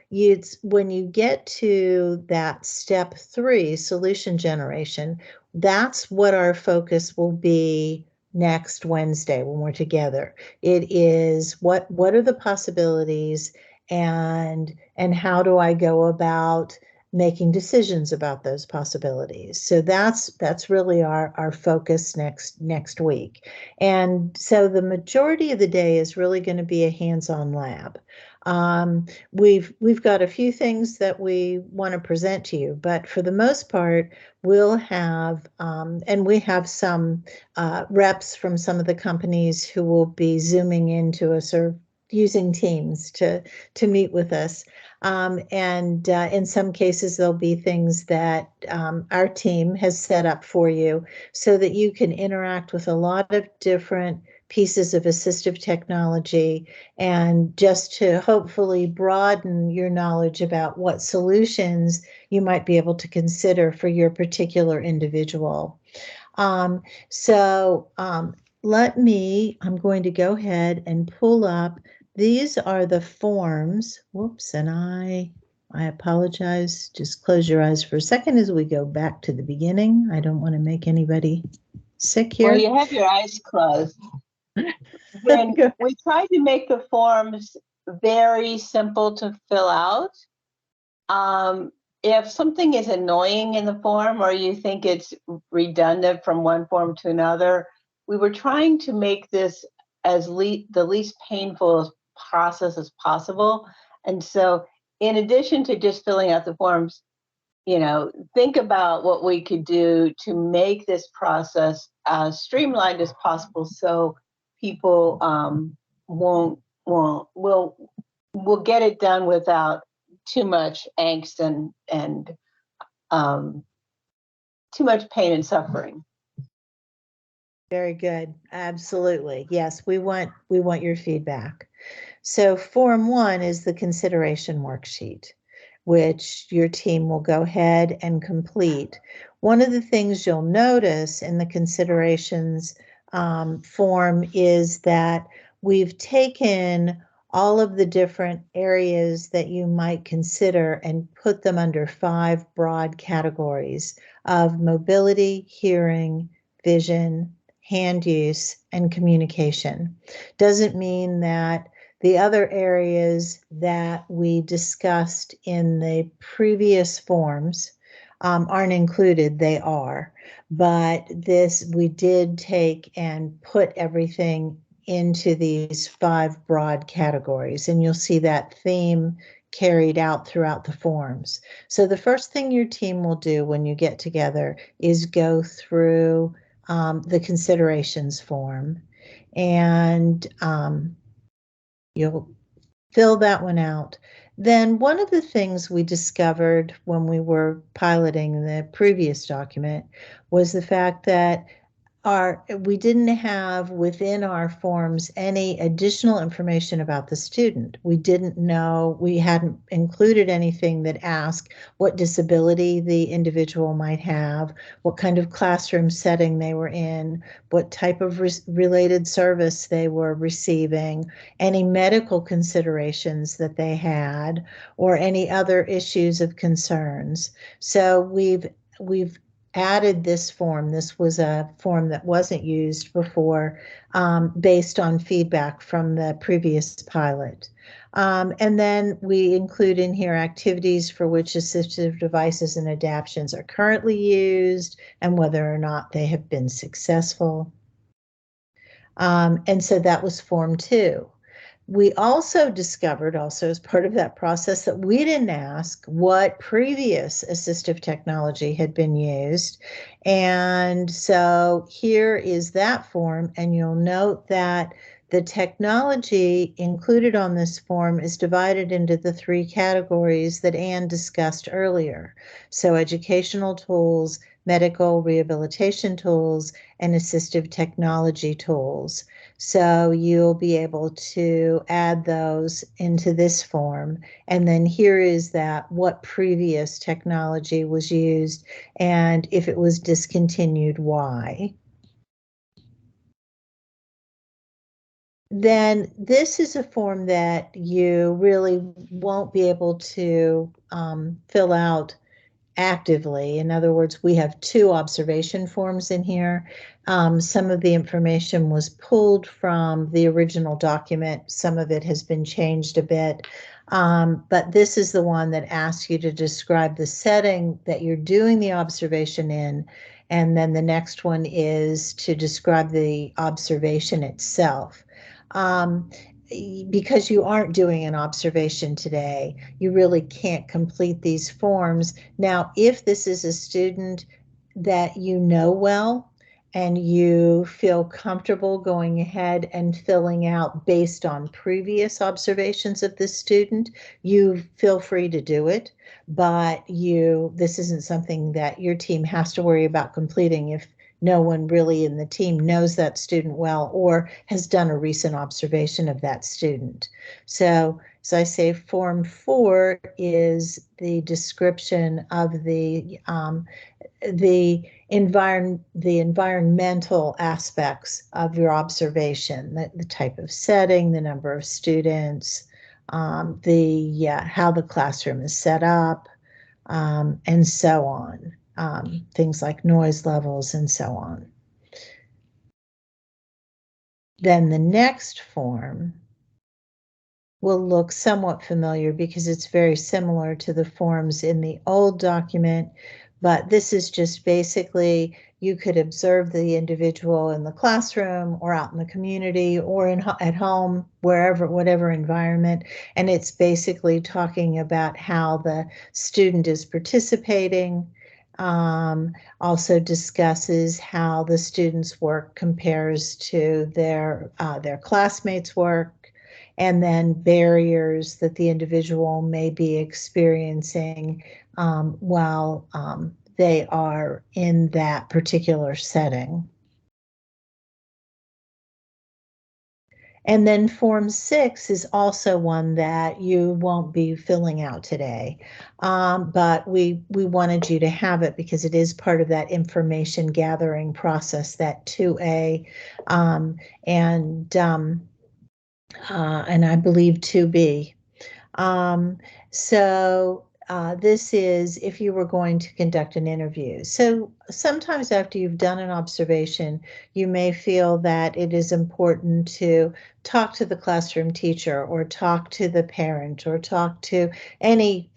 when you get to that step 3, solution generation, that's what our focus will be next Wednesday when we're together. It is what are the possibilities, and how do I go about making decisions about those possibilities. So that's really our focus next week. And so the majority of the day is really going to be a hands-on lab. We've got a few things that we want to present to you, but for the most part, we'll have, and we have some reps from some of the companies who will be Zooming into us or using Teams to meet with us. And in some cases, there'll be things that our team has set up for you so that you can interact with a lot of different pieces of assistive technology, and just to hopefully broaden your knowledge about what solutions you might be able to consider for your particular individual. I'm going to go ahead and pull up. These are the forms. Whoops, and I apologize. Just close your eyes for a second as we go back to the beginning. I don't want to make anybody sick here. Well, you have your eyes closed. When we tried to make the forms very simple to fill out, If something is annoying in the form or you think it's redundant from one form to another, we were trying to make this as the least painful process as possible. And so in addition to just filling out the forms, think about what we could do to make this process as streamlined as possible so people won't will get it done without too much angst and too much pain and suffering. Very good. Absolutely. Yes, we want your feedback. So Form 1 is the consideration worksheet, which your team will go ahead and complete. One of the things you'll notice in the considerations form is that we've taken all of the different areas that you might consider and put them under 5 broad categories of mobility, hearing, vision, hand use, and communication. Doesn't mean that the other areas that we discussed in the previous forms aren't included. They are, but this we did take and put everything into these 5 broad categories, and you'll see that theme carried out throughout the forms. So the first thing your team will do when you get together is go through the considerations form, and you'll fill that one out. Then one of the things we discovered when we were piloting the previous document was the fact that we didn't have within our forms any additional information about the student. We didn't know, we hadn't included anything that asked what disability the individual might have, what kind of classroom setting they were in, what type of related service they were receiving, any medical considerations that they had, or any other issues of concerns. So we've added this form. This was a form that wasn't used before, based on feedback from the previous pilot. And then we include in here activities for which assistive devices and adaptions are currently used and whether or not they have been successful. And so that was Form 2. We also discovered, also as part of that process, that we didn't ask what previous assistive technology had been used. And so here is that form, and you'll note that the technology included on this form is divided into the 3 categories that Anne discussed earlier. So educational tools, medical rehabilitation tools, and assistive technology tools. So you'll be able to add those into this form. And then here is that what previous technology was used, and if it was discontinued, why. Then this is a form that you really won't be able to fill out actively. In other words, we have 2 observation forms in here. Some of the information was pulled from the original document. Some of it has been changed a bit. But this is the one that asks you to describe the setting that you're doing the observation in. And then the next one is to describe the observation itself. Because you aren't doing an observation today, you really can't complete these forms. Now, if this is a student that you know well and you feel comfortable going ahead and filling out based on previous observations of this student, you feel free to do it, but this isn't something that your team has to worry about completing if no one really in the team knows that student well or has done a recent observation of that student. So I say Form 4 is the description of the environmental aspects of your observation, the type of setting, the number of students, how the classroom is set up, and so on. Things like noise levels and so on. Then the next form will look somewhat familiar because it's very similar to the forms in the old document, but this is just basically you could observe the individual in the classroom or out in the community or at home, wherever, whatever environment, and it's basically talking about how the student is participating. Also discusses how the student's work compares to their classmates' work, and then barriers that the individual may be experiencing while they are in that particular setting. And then Form 6 is also one that you won't be filling out today, but we wanted you to have it because it is part of that information gathering process, that 2A, and I believe 2B. This is if you were going to conduct an interview. So sometimes after you've done an observation, you may feel that it is important to talk to the classroom teacher or talk to the parent or talk to any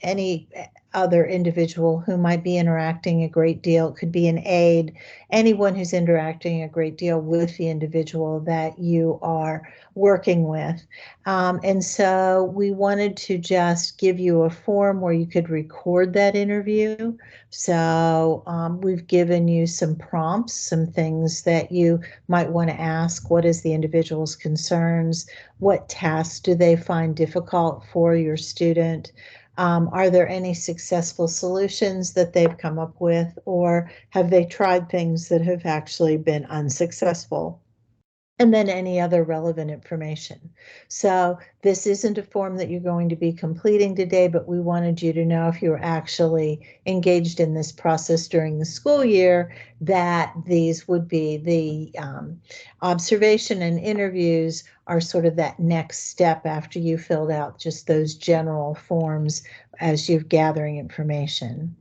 other individual who might be interacting a great deal. It could be an aide, anyone who's interacting a great deal with the individual that you are working with. And so we wanted to just give you a form where you could record that interview. So we've given you some prompts, some things that you might want to ask. What is the individual's concerns? What tasks do they find difficult for your student? Are there any successful solutions that they've come up with, or have they tried things that have actually been unsuccessful? And then any other relevant information. So this isn't a form that you're going to be completing today, but we wanted you to know if you're actually engaged in this process during the school year, that these would be the observation and interviews are sort of that next step after you filled out just those general forms as you're gathering information.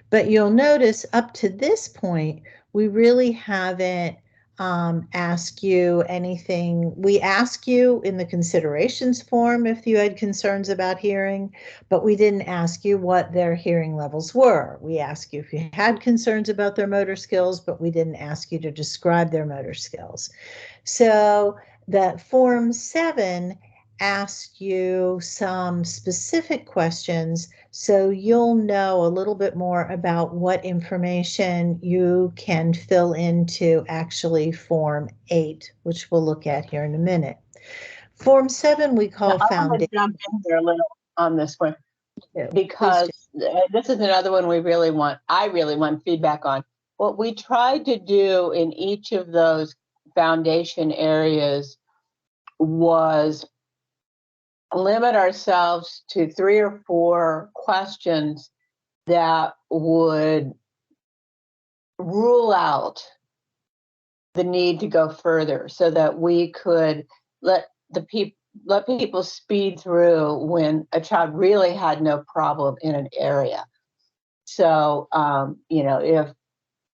But you'll notice up to this point, we really haven't ask you anything. We ask you in the considerations form if you had concerns about hearing, but we didn't ask you what their hearing levels were. We asked you if you had concerns about their motor skills, but we didn't ask you to describe their motor skills. So that Form 7 asked you some specific questions so you'll know a little bit more about what information you can fill into actually Form 8, which we'll look at here in a minute. Form 7 we call Now, I want foundation. to jump in here a little on this one because Please this is another one I really want feedback on. What we tried to do in each of those foundation areas was limit ourselves to 3 or 4 questions that would rule out the need to go further so that we could let people speed through when a child really had no problem in an area. So,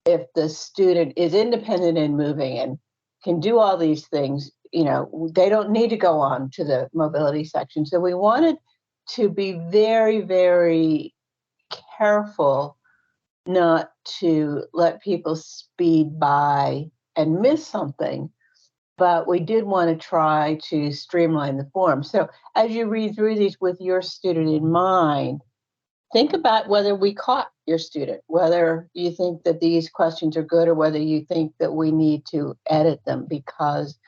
if the student is independent in moving and can do all these things, they don't need to go on to the mobility section. So we wanted to be very, very careful not to let people speed by and miss something, but we did want to try to streamline the form. So as you read through these with your student in mind, think about whether we caught your student, whether you think that these questions are good or whether you think that we need to edit them because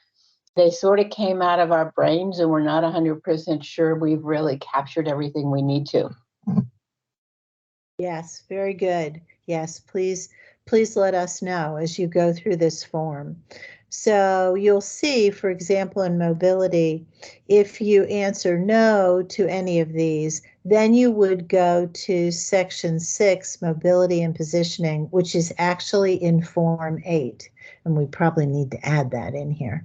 they sort of came out of our brains and we're not 100% sure we've really captured everything we need to. Yes, very good. Yes, please let us know as you go through this form. So you'll see, for example, in mobility, if you answer no to any of these, then you would go to section 6, mobility and positioning, which is actually in Form 8. And we probably need to add that in here.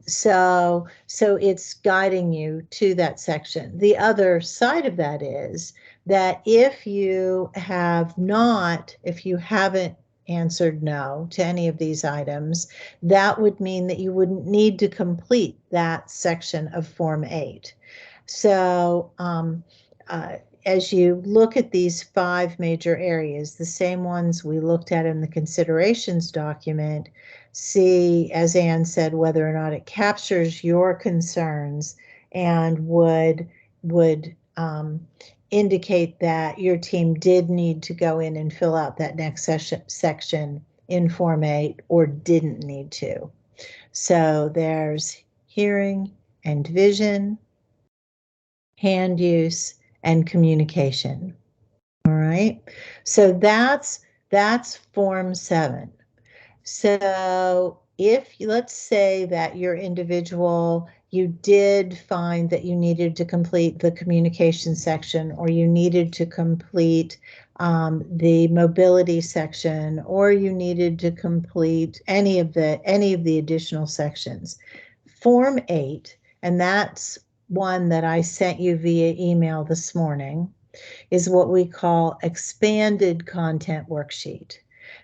So it's guiding you to that section. The other side of that is that if you haven't answered no to any of these items, that would mean that you wouldn't need to complete that section of Form 8. So as you look at these 5 major areas, the same ones we looked at in the considerations document, see, as Ann said, whether or not it captures your concerns and would indicate that your team did need to go in and fill out that next section in Form 8 or didn't need to. So there's hearing and vision, hand use, and communication. All right, so that's Form 7. So if let's say that your individual, you did find that you needed to complete the communication section, or you needed to complete the mobility section, or you needed to complete any of the additional sections, Form 8, and that's one that I sent you via email this morning, is what we call expanded content worksheet.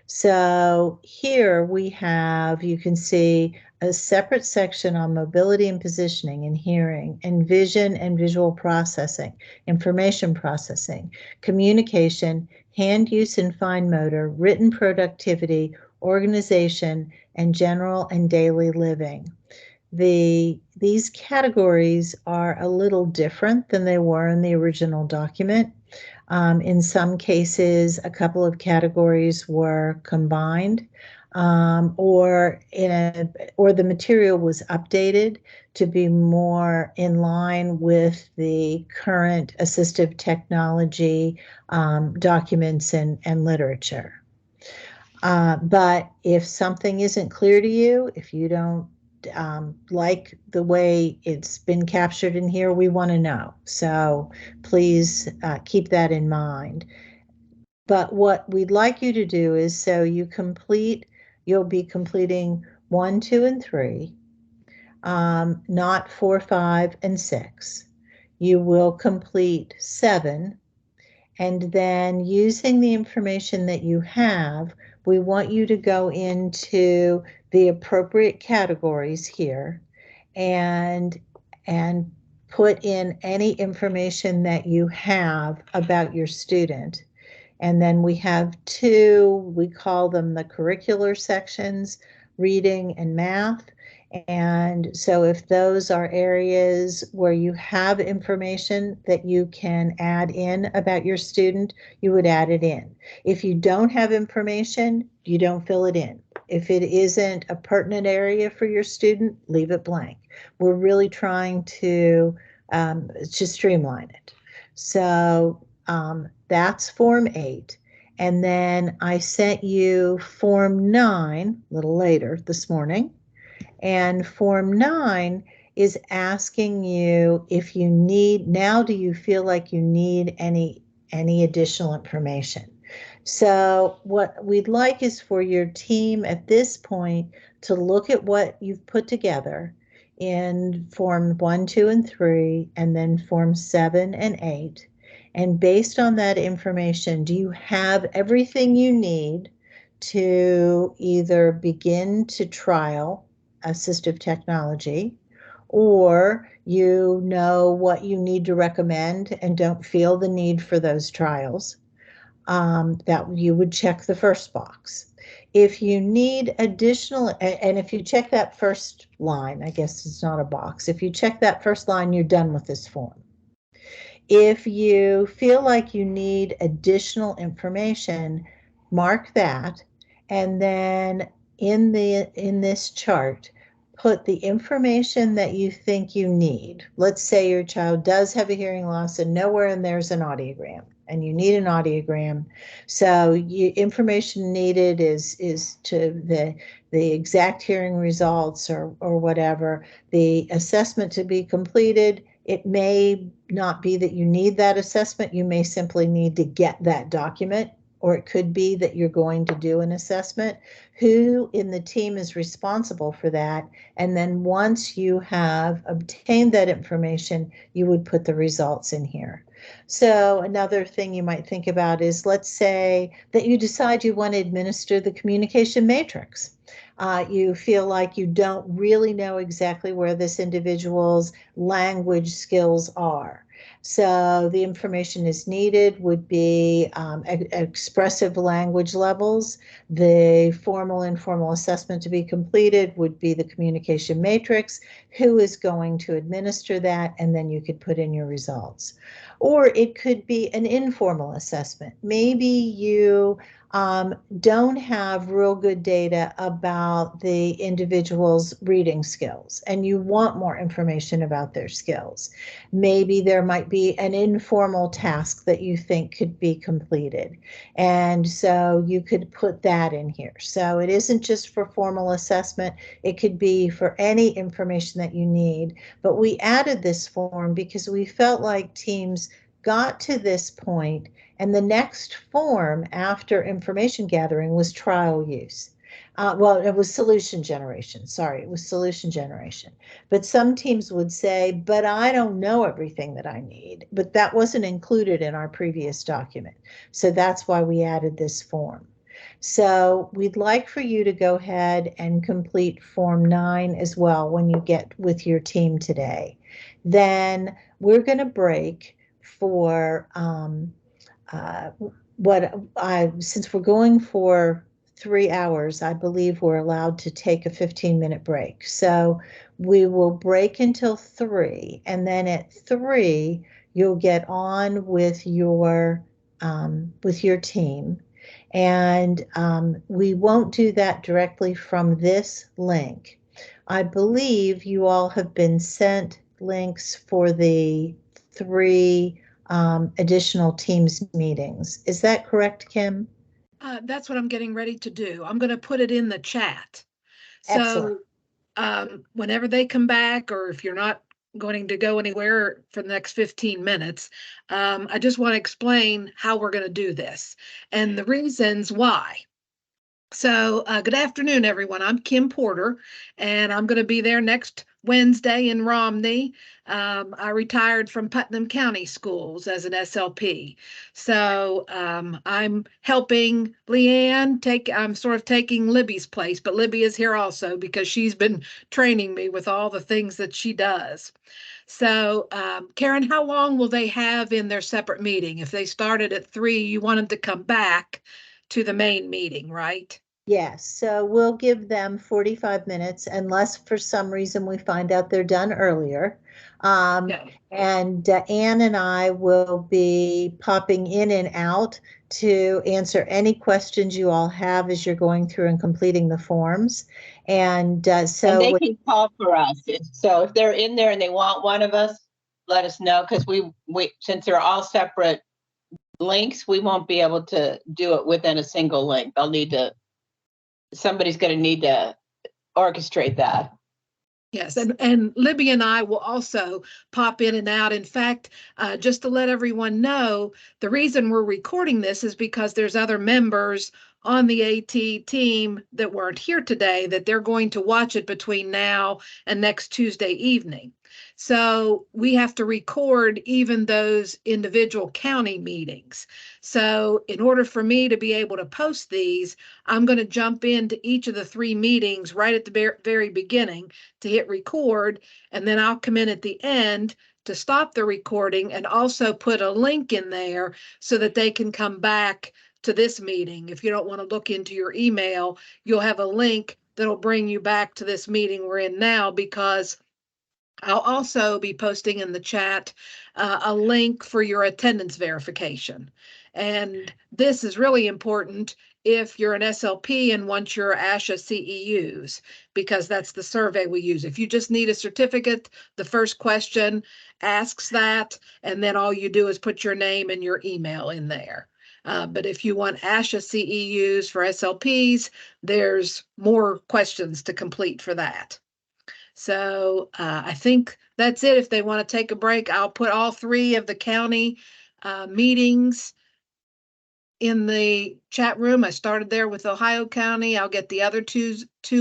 So here we have, you can see a separate section on mobility and positioning and hearing and vision and visual processing, information processing, communication, hand use and fine motor, written productivity, organization, and general and daily living. These categories are a little different than they were in the original document. In some cases, a couple of categories were combined, or the material was updated to be more in line with the current assistive technology documents and literature. But if something isn't clear to you, if you don't like the way it's been captured in here, we want to know. So please keep that in mind. But what we'd like you to do is, so you'll be completing 1, 2, and 3, not 4, 5, and 6. You will complete 7, and then using the information that you have, we want you to go into the appropriate categories here and put in any information that you have about your student. And then we have 2, we call them the curricular sections, reading and math. And so if those are areas where you have information that you can add in about your student, you would add it in. If you don't have information, you don't fill it in. If it isn't a pertinent area for your student, leave it blank. We're really trying to streamline it. So that's Form 8. And then I sent you Form 9 a little later this morning. And Form 9 is asking you if you need, now do you feel like you need any additional information? So what we'd like is for your team at this point to look at what you've put together in Form 1, 2, and 3, and then Form 7 and 8. And based on that information, do you have everything you need to either begin to trial assistive technology, or you know what you need to recommend and don't feel the need for those trials? That you would check the first box. If you need additional, and if you check that first line, I guess it's not a box. If you check that first line, you're done with this form. If you feel like you need additional information, mark that, and then in this chart, put the information that you think you need. Let's say your child does have a hearing loss and nowhere in there's an audiogram, and you need an audiogram. So information needed is to the exact hearing results or whatever. The assessment to be completed, it may not be that you need that assessment. You may simply need to get that document or it could be that you're going to do an assessment. Who in the team is responsible for that? And then once you have obtained that information, you would put the results in here. So another thing you might think about is, let's say that you decide you want to administer the communication matrix. You feel like you don't really know exactly where this individual's language skills are. So the information is needed would be expressive language levels. The formal informal assessment to be completed would be the communication matrix. Who is going to administer that? And then you could put in your results. Or it could be an informal assessment. Maybe you don't have real good data about the individual's reading skills and you want more information about their skills. Maybe there might be an informal task that you think could be completed. And so you could put that in here. So it isn't just for formal assessment. It could be for any information that you need. But we added this form because we felt like teams got to this point and the next form after information gathering was trial use. Well, it was solution generation. Sorry, it was solution generation. But some teams would say, but I don't know everything that I need. But that wasn't included in our previous document. So that's why we added this form. So we'd like for you to go ahead and complete Form 9 as well when you get with your team today. Then we're going to break for since we're going for 3 hours, I believe we're allowed to take a 15-minute break. So we will break until 3, and then at 3, you'll get on with your team. And we won't do that directly from this link. I believe you all have been sent links for the 3 additional Teams meetings. Is that correct, Kim? That's what I'm getting ready to do. I'm going to put it in the chat. Excellent. So whenever they come back, or if you're not going to go anywhere for the next 15 minutes, I just want to explain how we're going to do this and the reasons why. So good afternoon, everyone. I'm Kim Porter, and I'm going to be there next Wednesday in Romney. I retired from Putnam County Schools as an SLP. So I'm helping Leanne I'm sort of taking Libby's place, but Libby is here also because she's been training me with all the things that she does. So Karen, how long will they have in their separate meeting? If they started at 3, you want them to come back to the main meeting, right? Yes, so we'll give them 45 minutes unless for some reason we find out they're done earlier. Okay. And Anne and I will be popping in and out to answer any questions you all have as you're going through and completing the forms. And And they can call for us. So if they're in there and they want one of us, let us know, because we since they're all separate links, we won't be able to do it within a single link. Somebody's going to need to orchestrate that. Yes, and Libby and I will also pop in and out. In fact, just to let everyone know, the reason we're recording this is because there's other members on the AT team that weren't here today that they're going to watch it between now and next Tuesday evening. So we have to record even those individual county meetings. So in order for me to be able to post these, I'm going to jump into each of the 3 meetings right at the very beginning to hit record, and then I'll come in at the end to stop the recording and also put a link in there so that they can come back to this meeting. If you don't want to look into your email, you'll have a link that'll bring you back to this meeting we're in now, because I'll also be posting in the chat a link for your attendance verification. And this is really important if you're an SLP and want your ASHA CEUs, because that's the survey we use. If you just need a certificate, the first question asks that, and then all you do is put your name and your email in there. But if you want ASHA CEUs for SLPs, there's more questions to complete for that. So I think that's it. If they want to take a break, I'll put all 3 of the county meetings in the chat room. I started there with Ohio County. I'll get the other two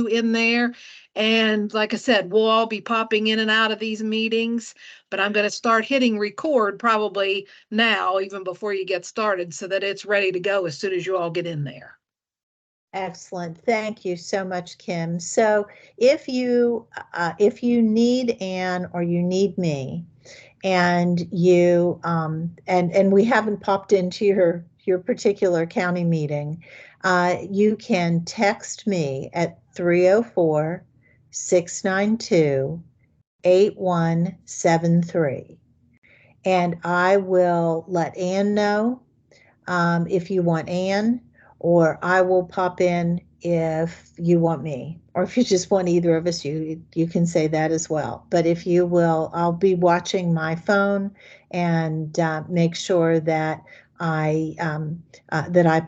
in there. And like I said, we'll all be popping in and out of these meetings, but I'm going to start hitting record probably now, even before you get started, so that it's ready to go as soon as you all get in there. Excellent. Thank you so much, Kim. So if you need Ann or you need me, and you and we haven't popped into your particular county meeting, you can text me at 304-692-8173, and I will let Ann know if you want Ann, or I will pop in if you want me, or if you just want either of us, you can say that as well. But if you will, I'll be watching my phone and make sure that I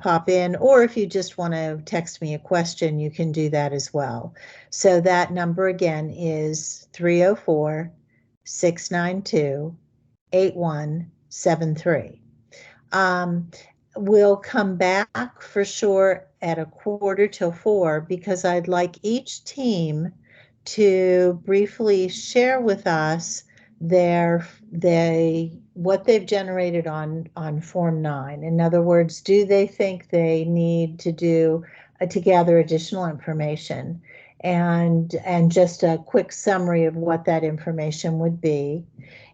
pop in, or if you just want to text me a question, you can do that as well. So that number again is 304-692-8173. We'll come back for sure at 3:45 because I'd like each team to briefly share with us what they've generated on Form 9. In other words, do they think they need to gather additional information, and just a quick summary of what that information would be.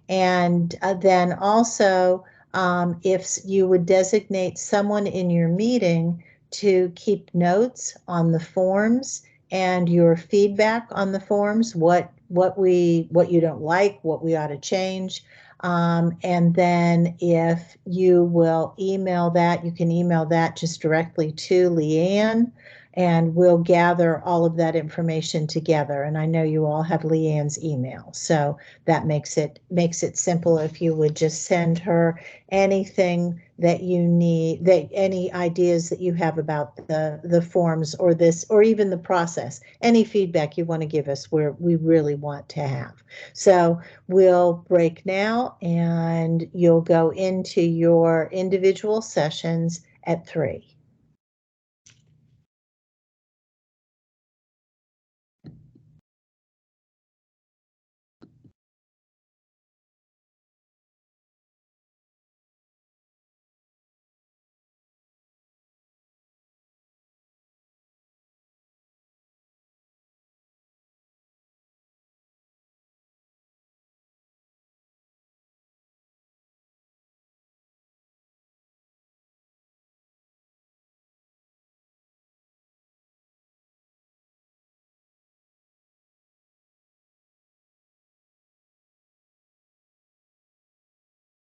And then also, if you would designate someone in your meeting to keep notes on the forms and your feedback on the forms, what you don't like, what we ought to change. And then if you will email that, you can email that just directly to Leanne, and we'll gather all of that information together. And I know you all have Leanne's email, so that makes it simple. If you would just send her anything that you need, any ideas that you have about the forms or this, or even the process, any feedback you want to give us, we really want to have. So we'll break now, and you'll go into your individual sessions at 3.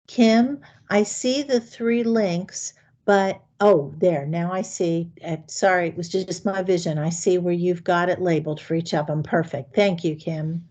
Kim, I see the 3 links, but oh, there, now I see. Sorry, it was just my vision. I see where you've got it labeled for each of them. Perfect. Thank you, Kim.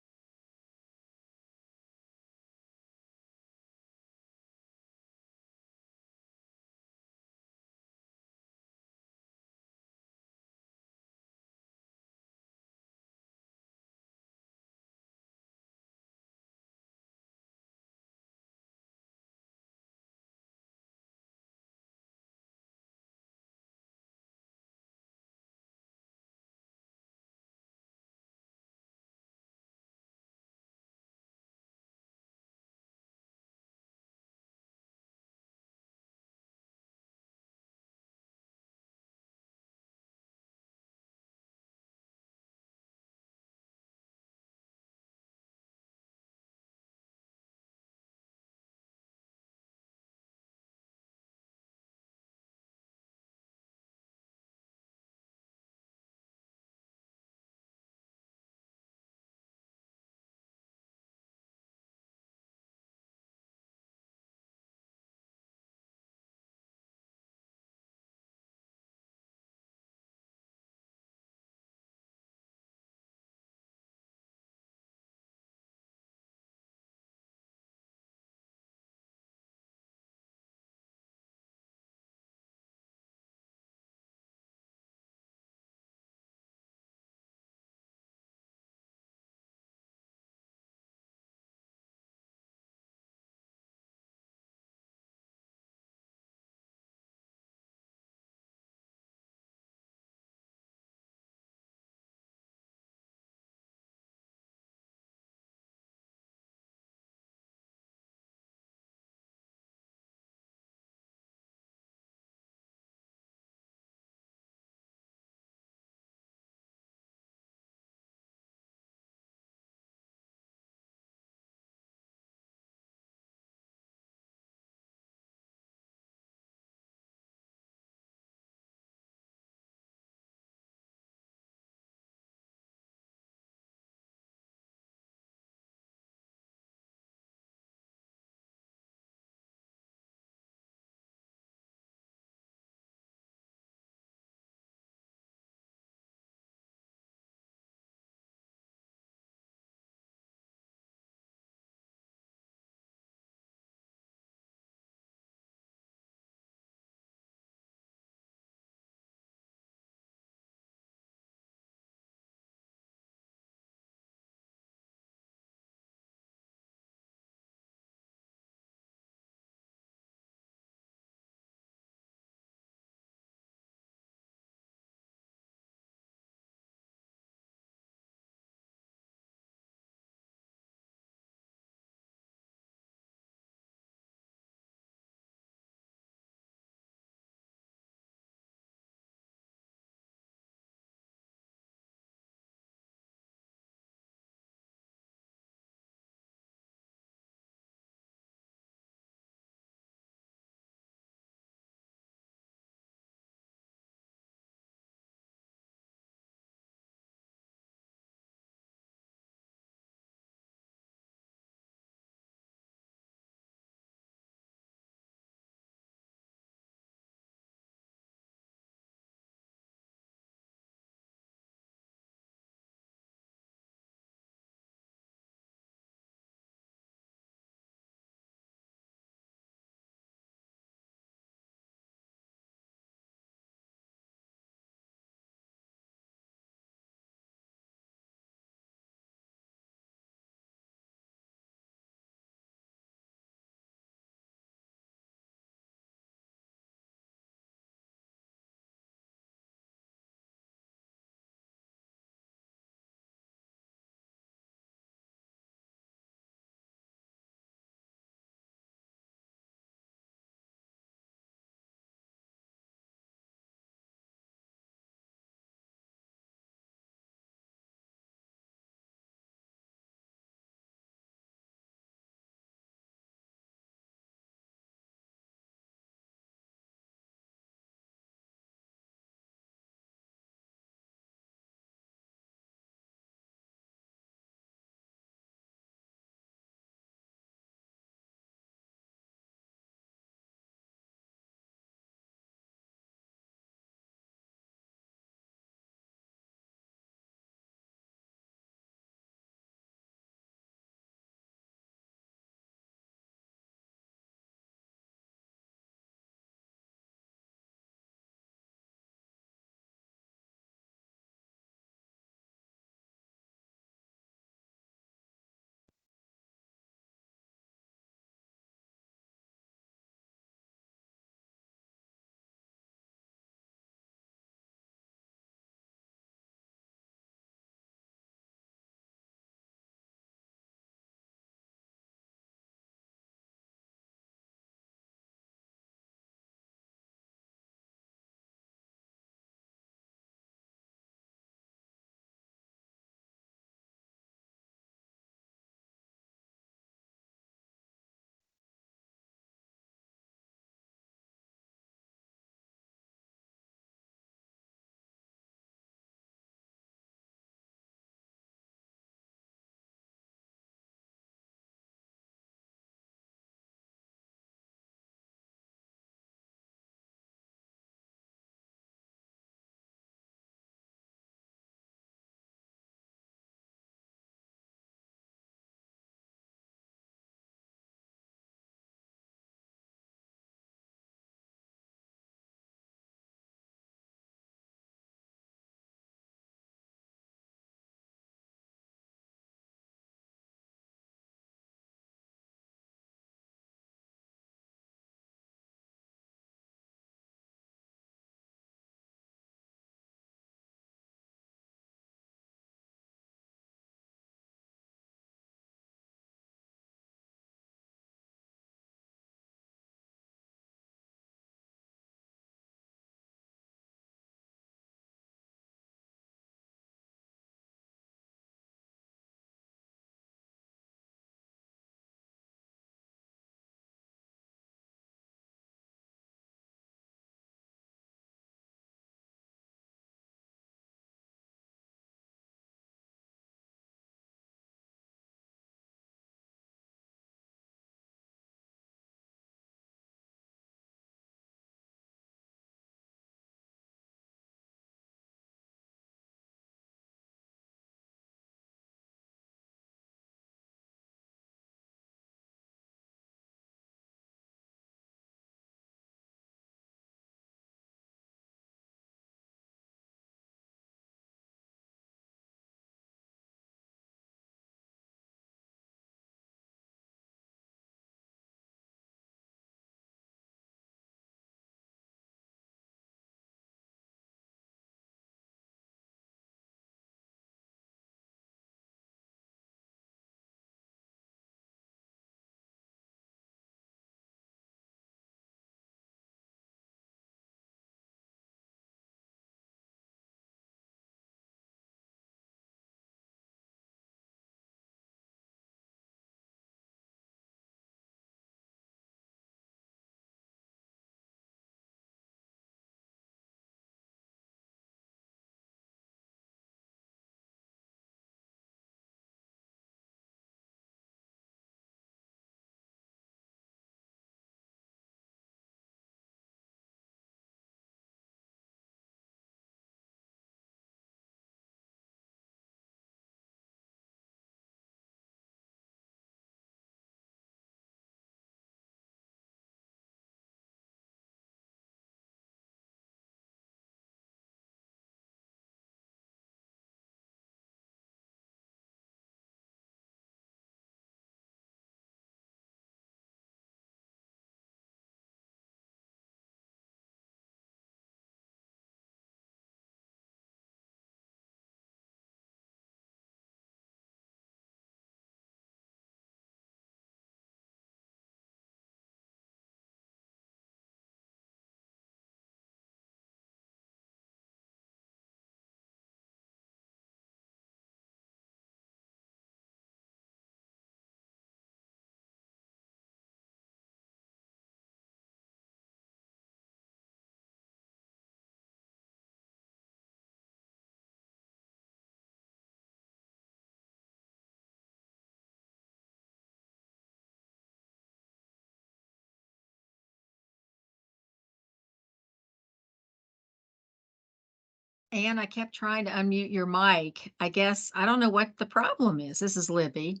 Anne, I kept trying to unmute your mic. I guess, I don't know what the problem is. This is Libby.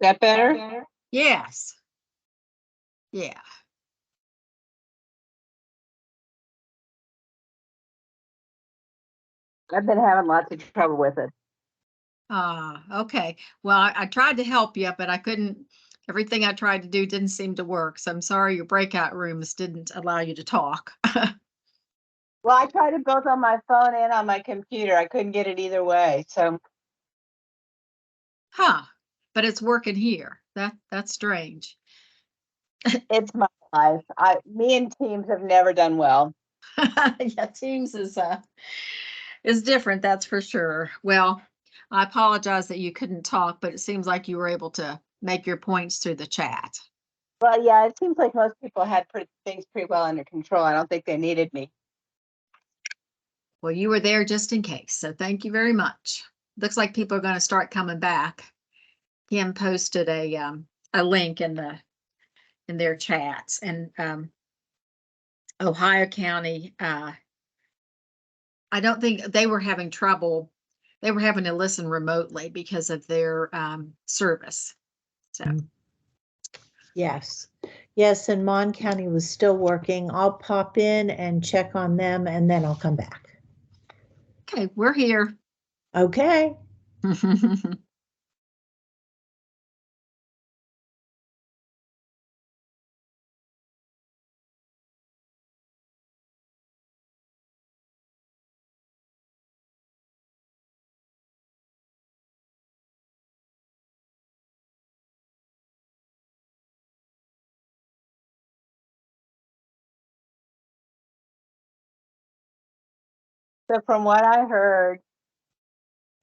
That better? Yes. Yeah. I've been having lots of trouble with it. Okay. Well, I tried to help you, but I couldn't, everything I tried to do didn't seem to work. So I'm sorry your breakout rooms didn't allow you to talk. Well, I tried it both on my phone and on my computer. I couldn't get it either way. So Huh, but it's working here. That's strange. it's my life. Me and Teams have never done well. Yeah, Teams is different, that's for sure. Well, I apologize that you couldn't talk, but it seems like you were able to make your points through the chat. Well, yeah, it seems like most people had things pretty well under control. I don't think they needed me. Well, you were there just in case, so thank you very much. Looks like people are going to start coming back. Kim posted a link in their chats, and Ohio County, I don't think they were having trouble. They were having to listen remotely because of their service. So. Yes. Yes, and Mon County was still working. I'll pop in and check on them and then I'll come back. Okay, we're here. Okay. So from what I heard,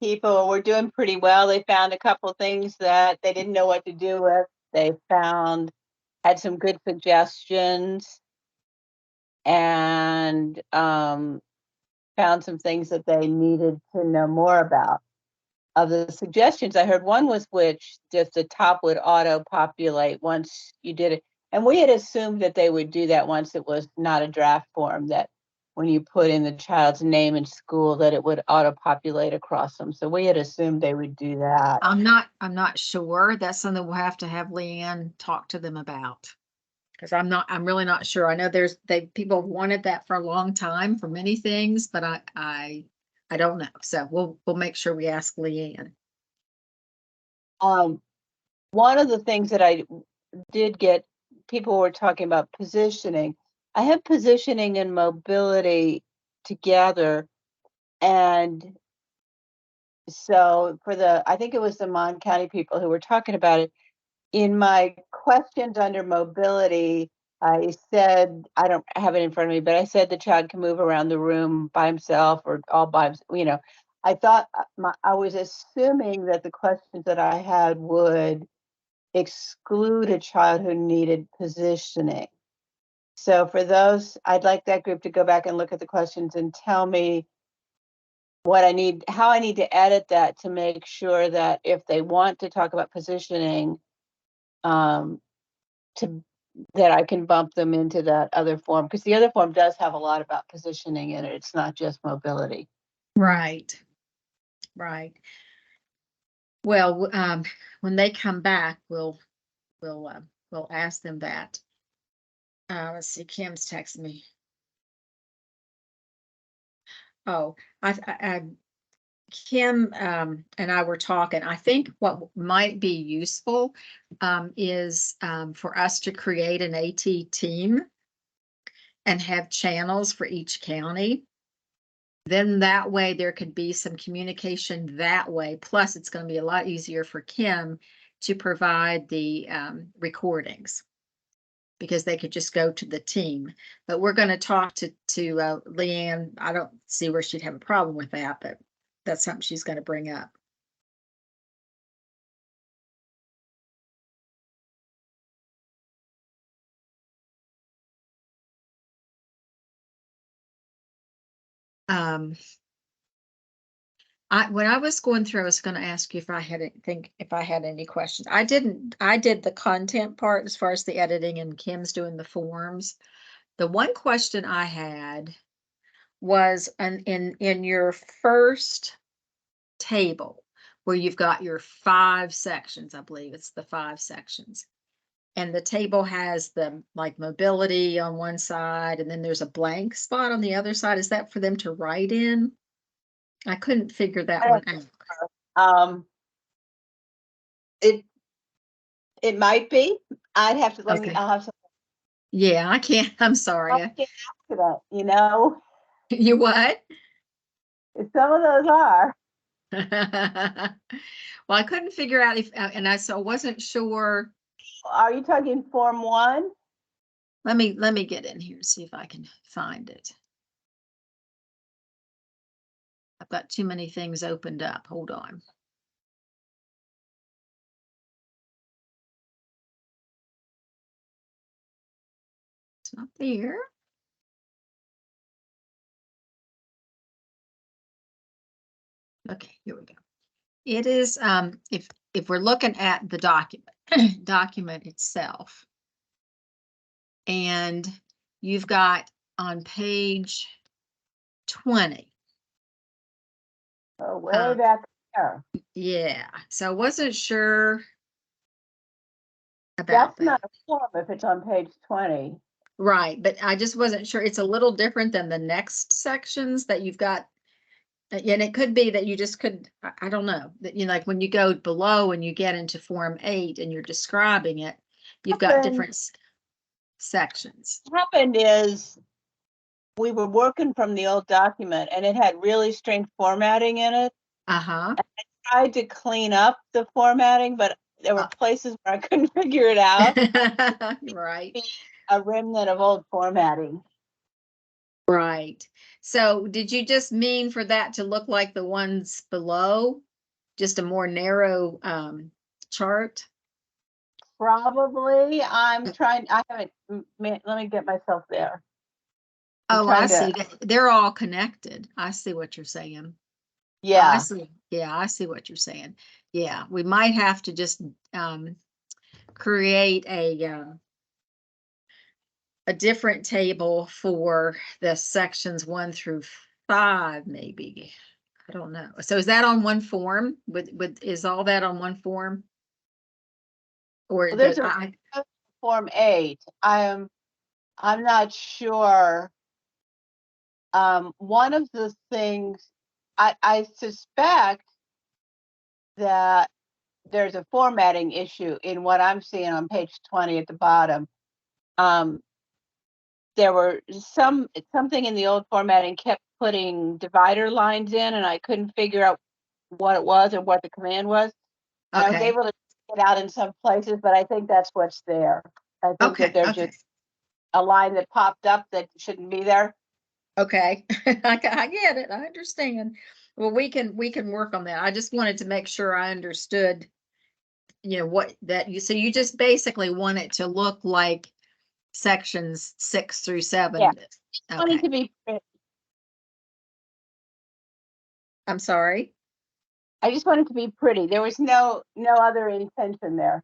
people were doing pretty well. They found a couple things that they didn't know what to do with. They had some good suggestions and found some things that they needed to know more about. Of the suggestions, I heard one was which just the top would auto populate once you did it. And we had assumed that they would do that once it was not a draft form, that when you put in the child's name and school, that it would auto populate across them. So we had assumed they would do that. I'm not sure. That's something we'll have to have Leanne talk to them about. Because I'm really not sure. I know people have wanted that for a long time for many things, but I don't know. So we'll make sure we ask Leanne. One of the things that I did get, people were talking about positioning. I have positioning and mobility together. And so I think it was the Mon County people who were talking about it. In my questions under mobility, I said, I don't have it in front of me, but I said the child can move around the room by himself or all by himself. I thought I was assuming that the questions that I had would exclude a child who needed positioning. So for those, I'd like that group to go back and look at the questions and tell me how I need to edit that to make sure that if they want to talk about positioning, that I can bump them into that other form, because the other form does have a lot about positioning in it. It's not just mobility. Right. Well, when they come back, we'll ask them that. Let's see. Kim's texting me. Oh, Kim and I were talking. I think what might be useful is for us to create an AT team and have channels for each county. Then that way there could be some communication that way. Plus, it's going to be a lot easier for Kim to provide the recordings because they could just go to the team. But we're going to talk to Leanne. I don't see where she'd have a problem with that, but that's something she's going to bring up. When I was going through, I was going to ask you if I had any questions. I didn't. I did the content part as far as the editing, and Kim's doing the forms. The one question I had was in your first table where you've got your 5 sections. I believe it's the 5 sections. And the table has the like mobility on one side, and then there's a blank spot on the other side. Is that for them to write in? I couldn't figure that one out. It it might be. I'd have to Okay. I'll have some. Yeah, I can't. I'm sorry. I can't answer that, you know. You what? Some of those are. Well, I couldn't figure out if, and I wasn't sure. Are you talking Form 1? Let me get in here and see if I can find it. I've got too many things opened up. Hold on. It's not there. Okay, here we go. It is, if we're looking at the document itself, and you've got on page 20. Oh, way back there. Yeah, so I wasn't sure about That's not that. a form if it's on page 20. Right, but I just wasn't sure. It's a little different than the next sections that you've got. And it could be that you just could, I don't know, that like when you go below and you get into Form 8 and you're describing it, you've got different sections. What happened is we were working from the old document and it had really strange formatting in it. Uh-huh. I tried to clean up the formatting, but there were places where I couldn't figure it out. Right. A remnant of old formatting. Right. So did you just mean for that to look like the ones below? Just a more narrow chart? Probably. I haven't, let me get myself there. Oh, I see. They're all connected. I see what you're saying. Yeah. I see. Yeah, I see what you're saying. Yeah, we might have to just create a different table for the sections 1 through 5, maybe. I don't know. So is that on one form? Is all that on one form? Or Well, there's a Form 8. I'm not sure. One of the things I suspect that there's a formatting issue in what I'm seeing on page 20 at the bottom. There were something in the old formatting kept putting divider lines in, and I couldn't figure out what it was or what the command was. I was able to get out in some places, but I think that's what's there. I think that there's just a line that popped up that shouldn't be there. Okay, I get it. I understand. Well, we can work on that. I just wanted to make sure I understood, what that so you just basically want it to look like sections 6 through 7. Yeah. Okay. I want it to be pretty. I'm sorry. I just want it to be pretty. There was no other intention there.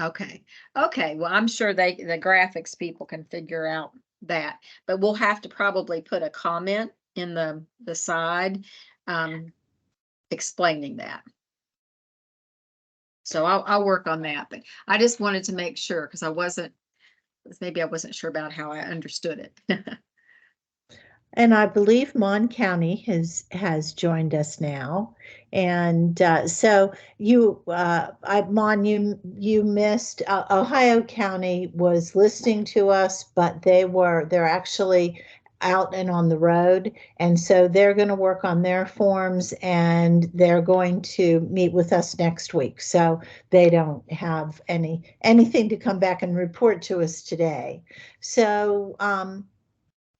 Okay. Okay. Well, I'm sure the graphics people can figure out that, but we'll have to probably put a comment in the side explaining that. So I'll work on that, but I just wanted to make sure because maybe I wasn't sure about how I understood it. And I believe Mon County has joined us now, and so Mon, you missed. Ohio County was listening to us, but they're actually out and on the road, and so they're going to work on their forms, and they're going to meet with us next week. So they don't have anything to come back and report to us today. So.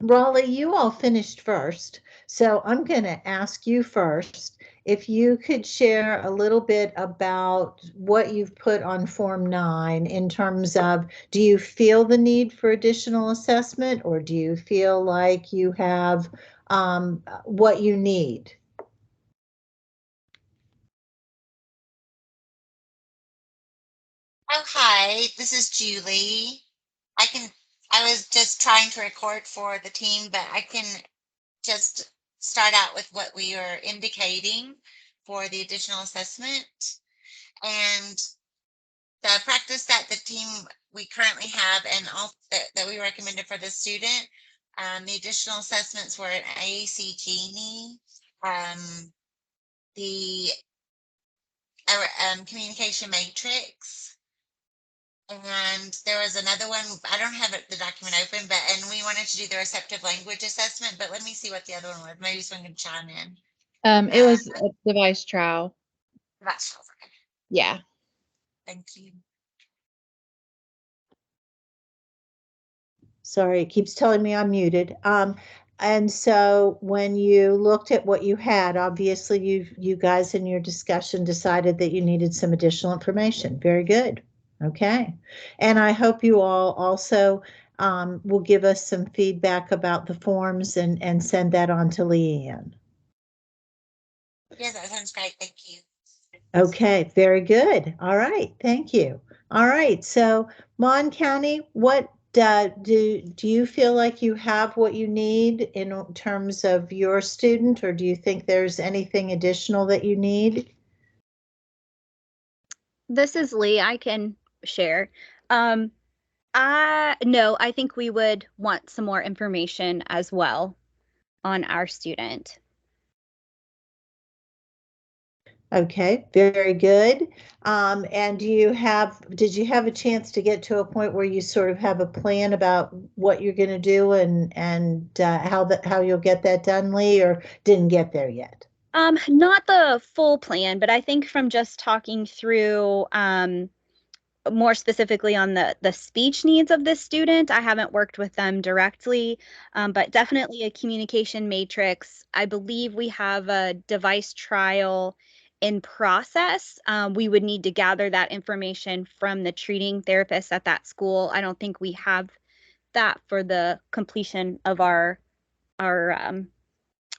Raleigh, you all finished first, so I'm going to ask you first if you could share a little bit about what you've put on Form 9 in terms of, do you feel the need for additional assessment, or do you feel like you have what you need? Oh, hi, this is Julie. I was just trying to record for the team, but I can just start out with what we are indicating for the additional assessment. And the practice that the team we currently have and all that we recommended for the student, the additional assessments were an AAC Genie, the communication matrix, and there was another one. I don't have the document open, but and we wanted to do the receptive language assessment. But let me see what the other one was. Maybe someone can chime in. It was a device trial. That's okay. Yeah. Thank you. Sorry, it keeps telling me I'm muted. And so when you looked at what you had, obviously you guys in your discussion decided that you needed some additional information. Very good. Okay. And I hope you all also will give us some feedback about the forms and send that on to Leanne. Yeah, that sounds great. Thank you. Okay, very good. All right, thank you. All right, so Mon County, what do you feel like you have what you need in terms of your student, or do you think there's anything additional that you need? This is Lee. I can share. No, I think we would want some more information as well on our student. Okay, very good. And did you have a chance to get to a point where you sort of have a plan about what you're going to do and how you'll get that done, Lee, or didn't get there yet? Not the full plan, but I think from just talking through more specifically on the speech needs of this student. I haven't worked with them directly, but definitely a communication matrix. I believe we have a device trial in process. We would need to gather that information from the treating therapist at that school. I don't think we have that for the completion of our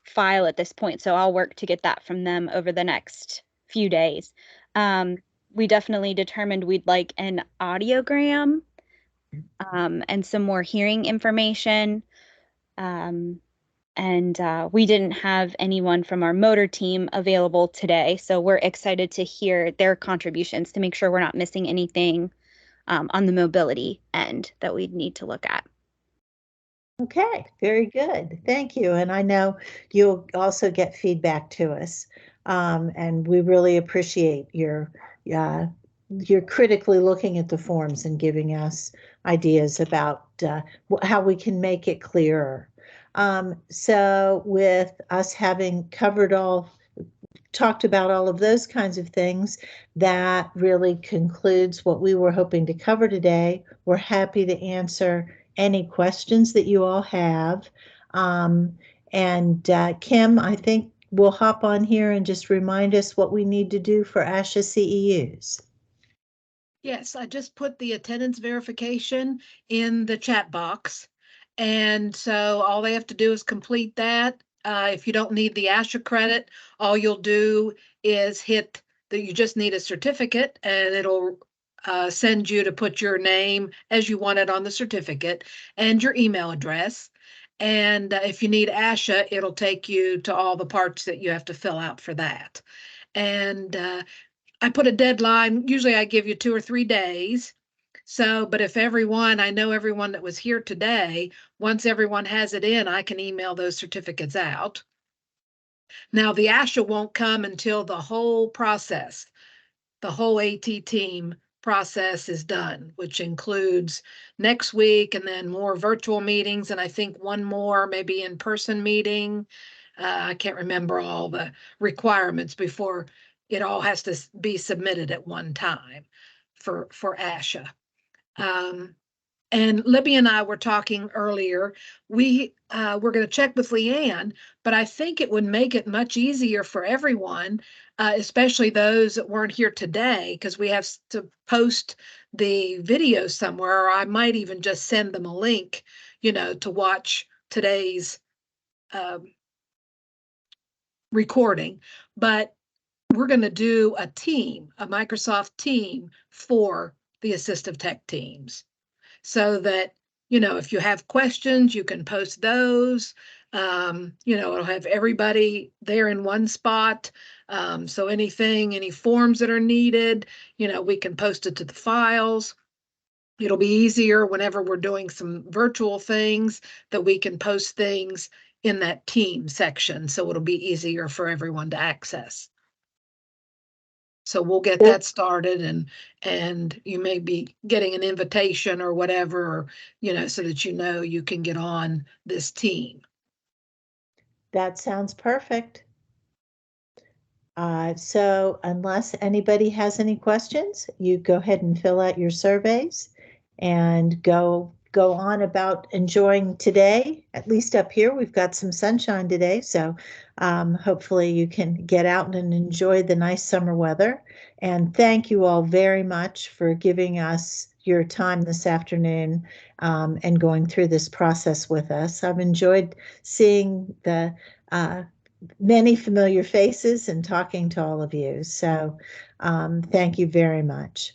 file at this point, so I'll work to get that from them over the next few days. We definitely determined we'd like an audiogram and some more hearing information. And we didn't have anyone from our motor team available today, so we're excited to hear their contributions to make sure we're not missing anything on the mobility end that we'd need to look at. Okay, very good. Thank you. And I know you'll also get feedback to us. And we really appreciate your critically looking at the forms and giving us ideas about how we can make it clearer. So with us having talked about all of those kinds of things, that really concludes what we were hoping to cover today. We're happy to answer any questions that you all have. And Kim, I think we'll hop on here and just remind us what we need to do for ASHA CEUs. Yes, I just put the attendance verification in the chat box. And so all they have to do is complete that. If you don't need the ASHA credit, all you'll do is hit that you just need a certificate and it'll send you to put your name as you want it on the certificate and your email address. And if you need ASHA, it'll take you to all the parts that you have to fill out for that. And I put a deadline. Usually I give you 2 or 3 days. So, but if I know everyone that was here today, once everyone has it in, I can email those certificates out. Now, the ASHA won't come until the whole AT team process is done, which includes next week and then more virtual meetings. And I think one more, maybe in-person meeting. I can't remember all the requirements before it all has to be submitted at one time for ASHA. And Libby and I were talking earlier. We're going to check with Leanne, but I think it would make it much easier for everyone, especially those that weren't here today, because we have to post the video somewhere, or I might even just send them a link, to watch today's recording. But we're going to do a Microsoft team for the assistive tech teams, so that, you know, if you have questions, you can post those. You know, it'll have everybody there in one spot. So any forms that are needed, you know, we can post it to the files. It'll be easier whenever we're doing some virtual things that we can post things in that team section. So it'll be easier for everyone to access. So we'll get that started, and you may be getting an invitation or whatever, or, you know, so that you know you can get on this team. That sounds perfect. So unless anybody has any questions, you go ahead and fill out your surveys and go on about enjoying today. At least up here, we've got some sunshine today, so hopefully you can get out and enjoy the nice summer weather. And thank you all very much for giving us your time this afternoon and going through this process with us. I've enjoyed seeing the many familiar faces and talking to all of you. So thank you very much.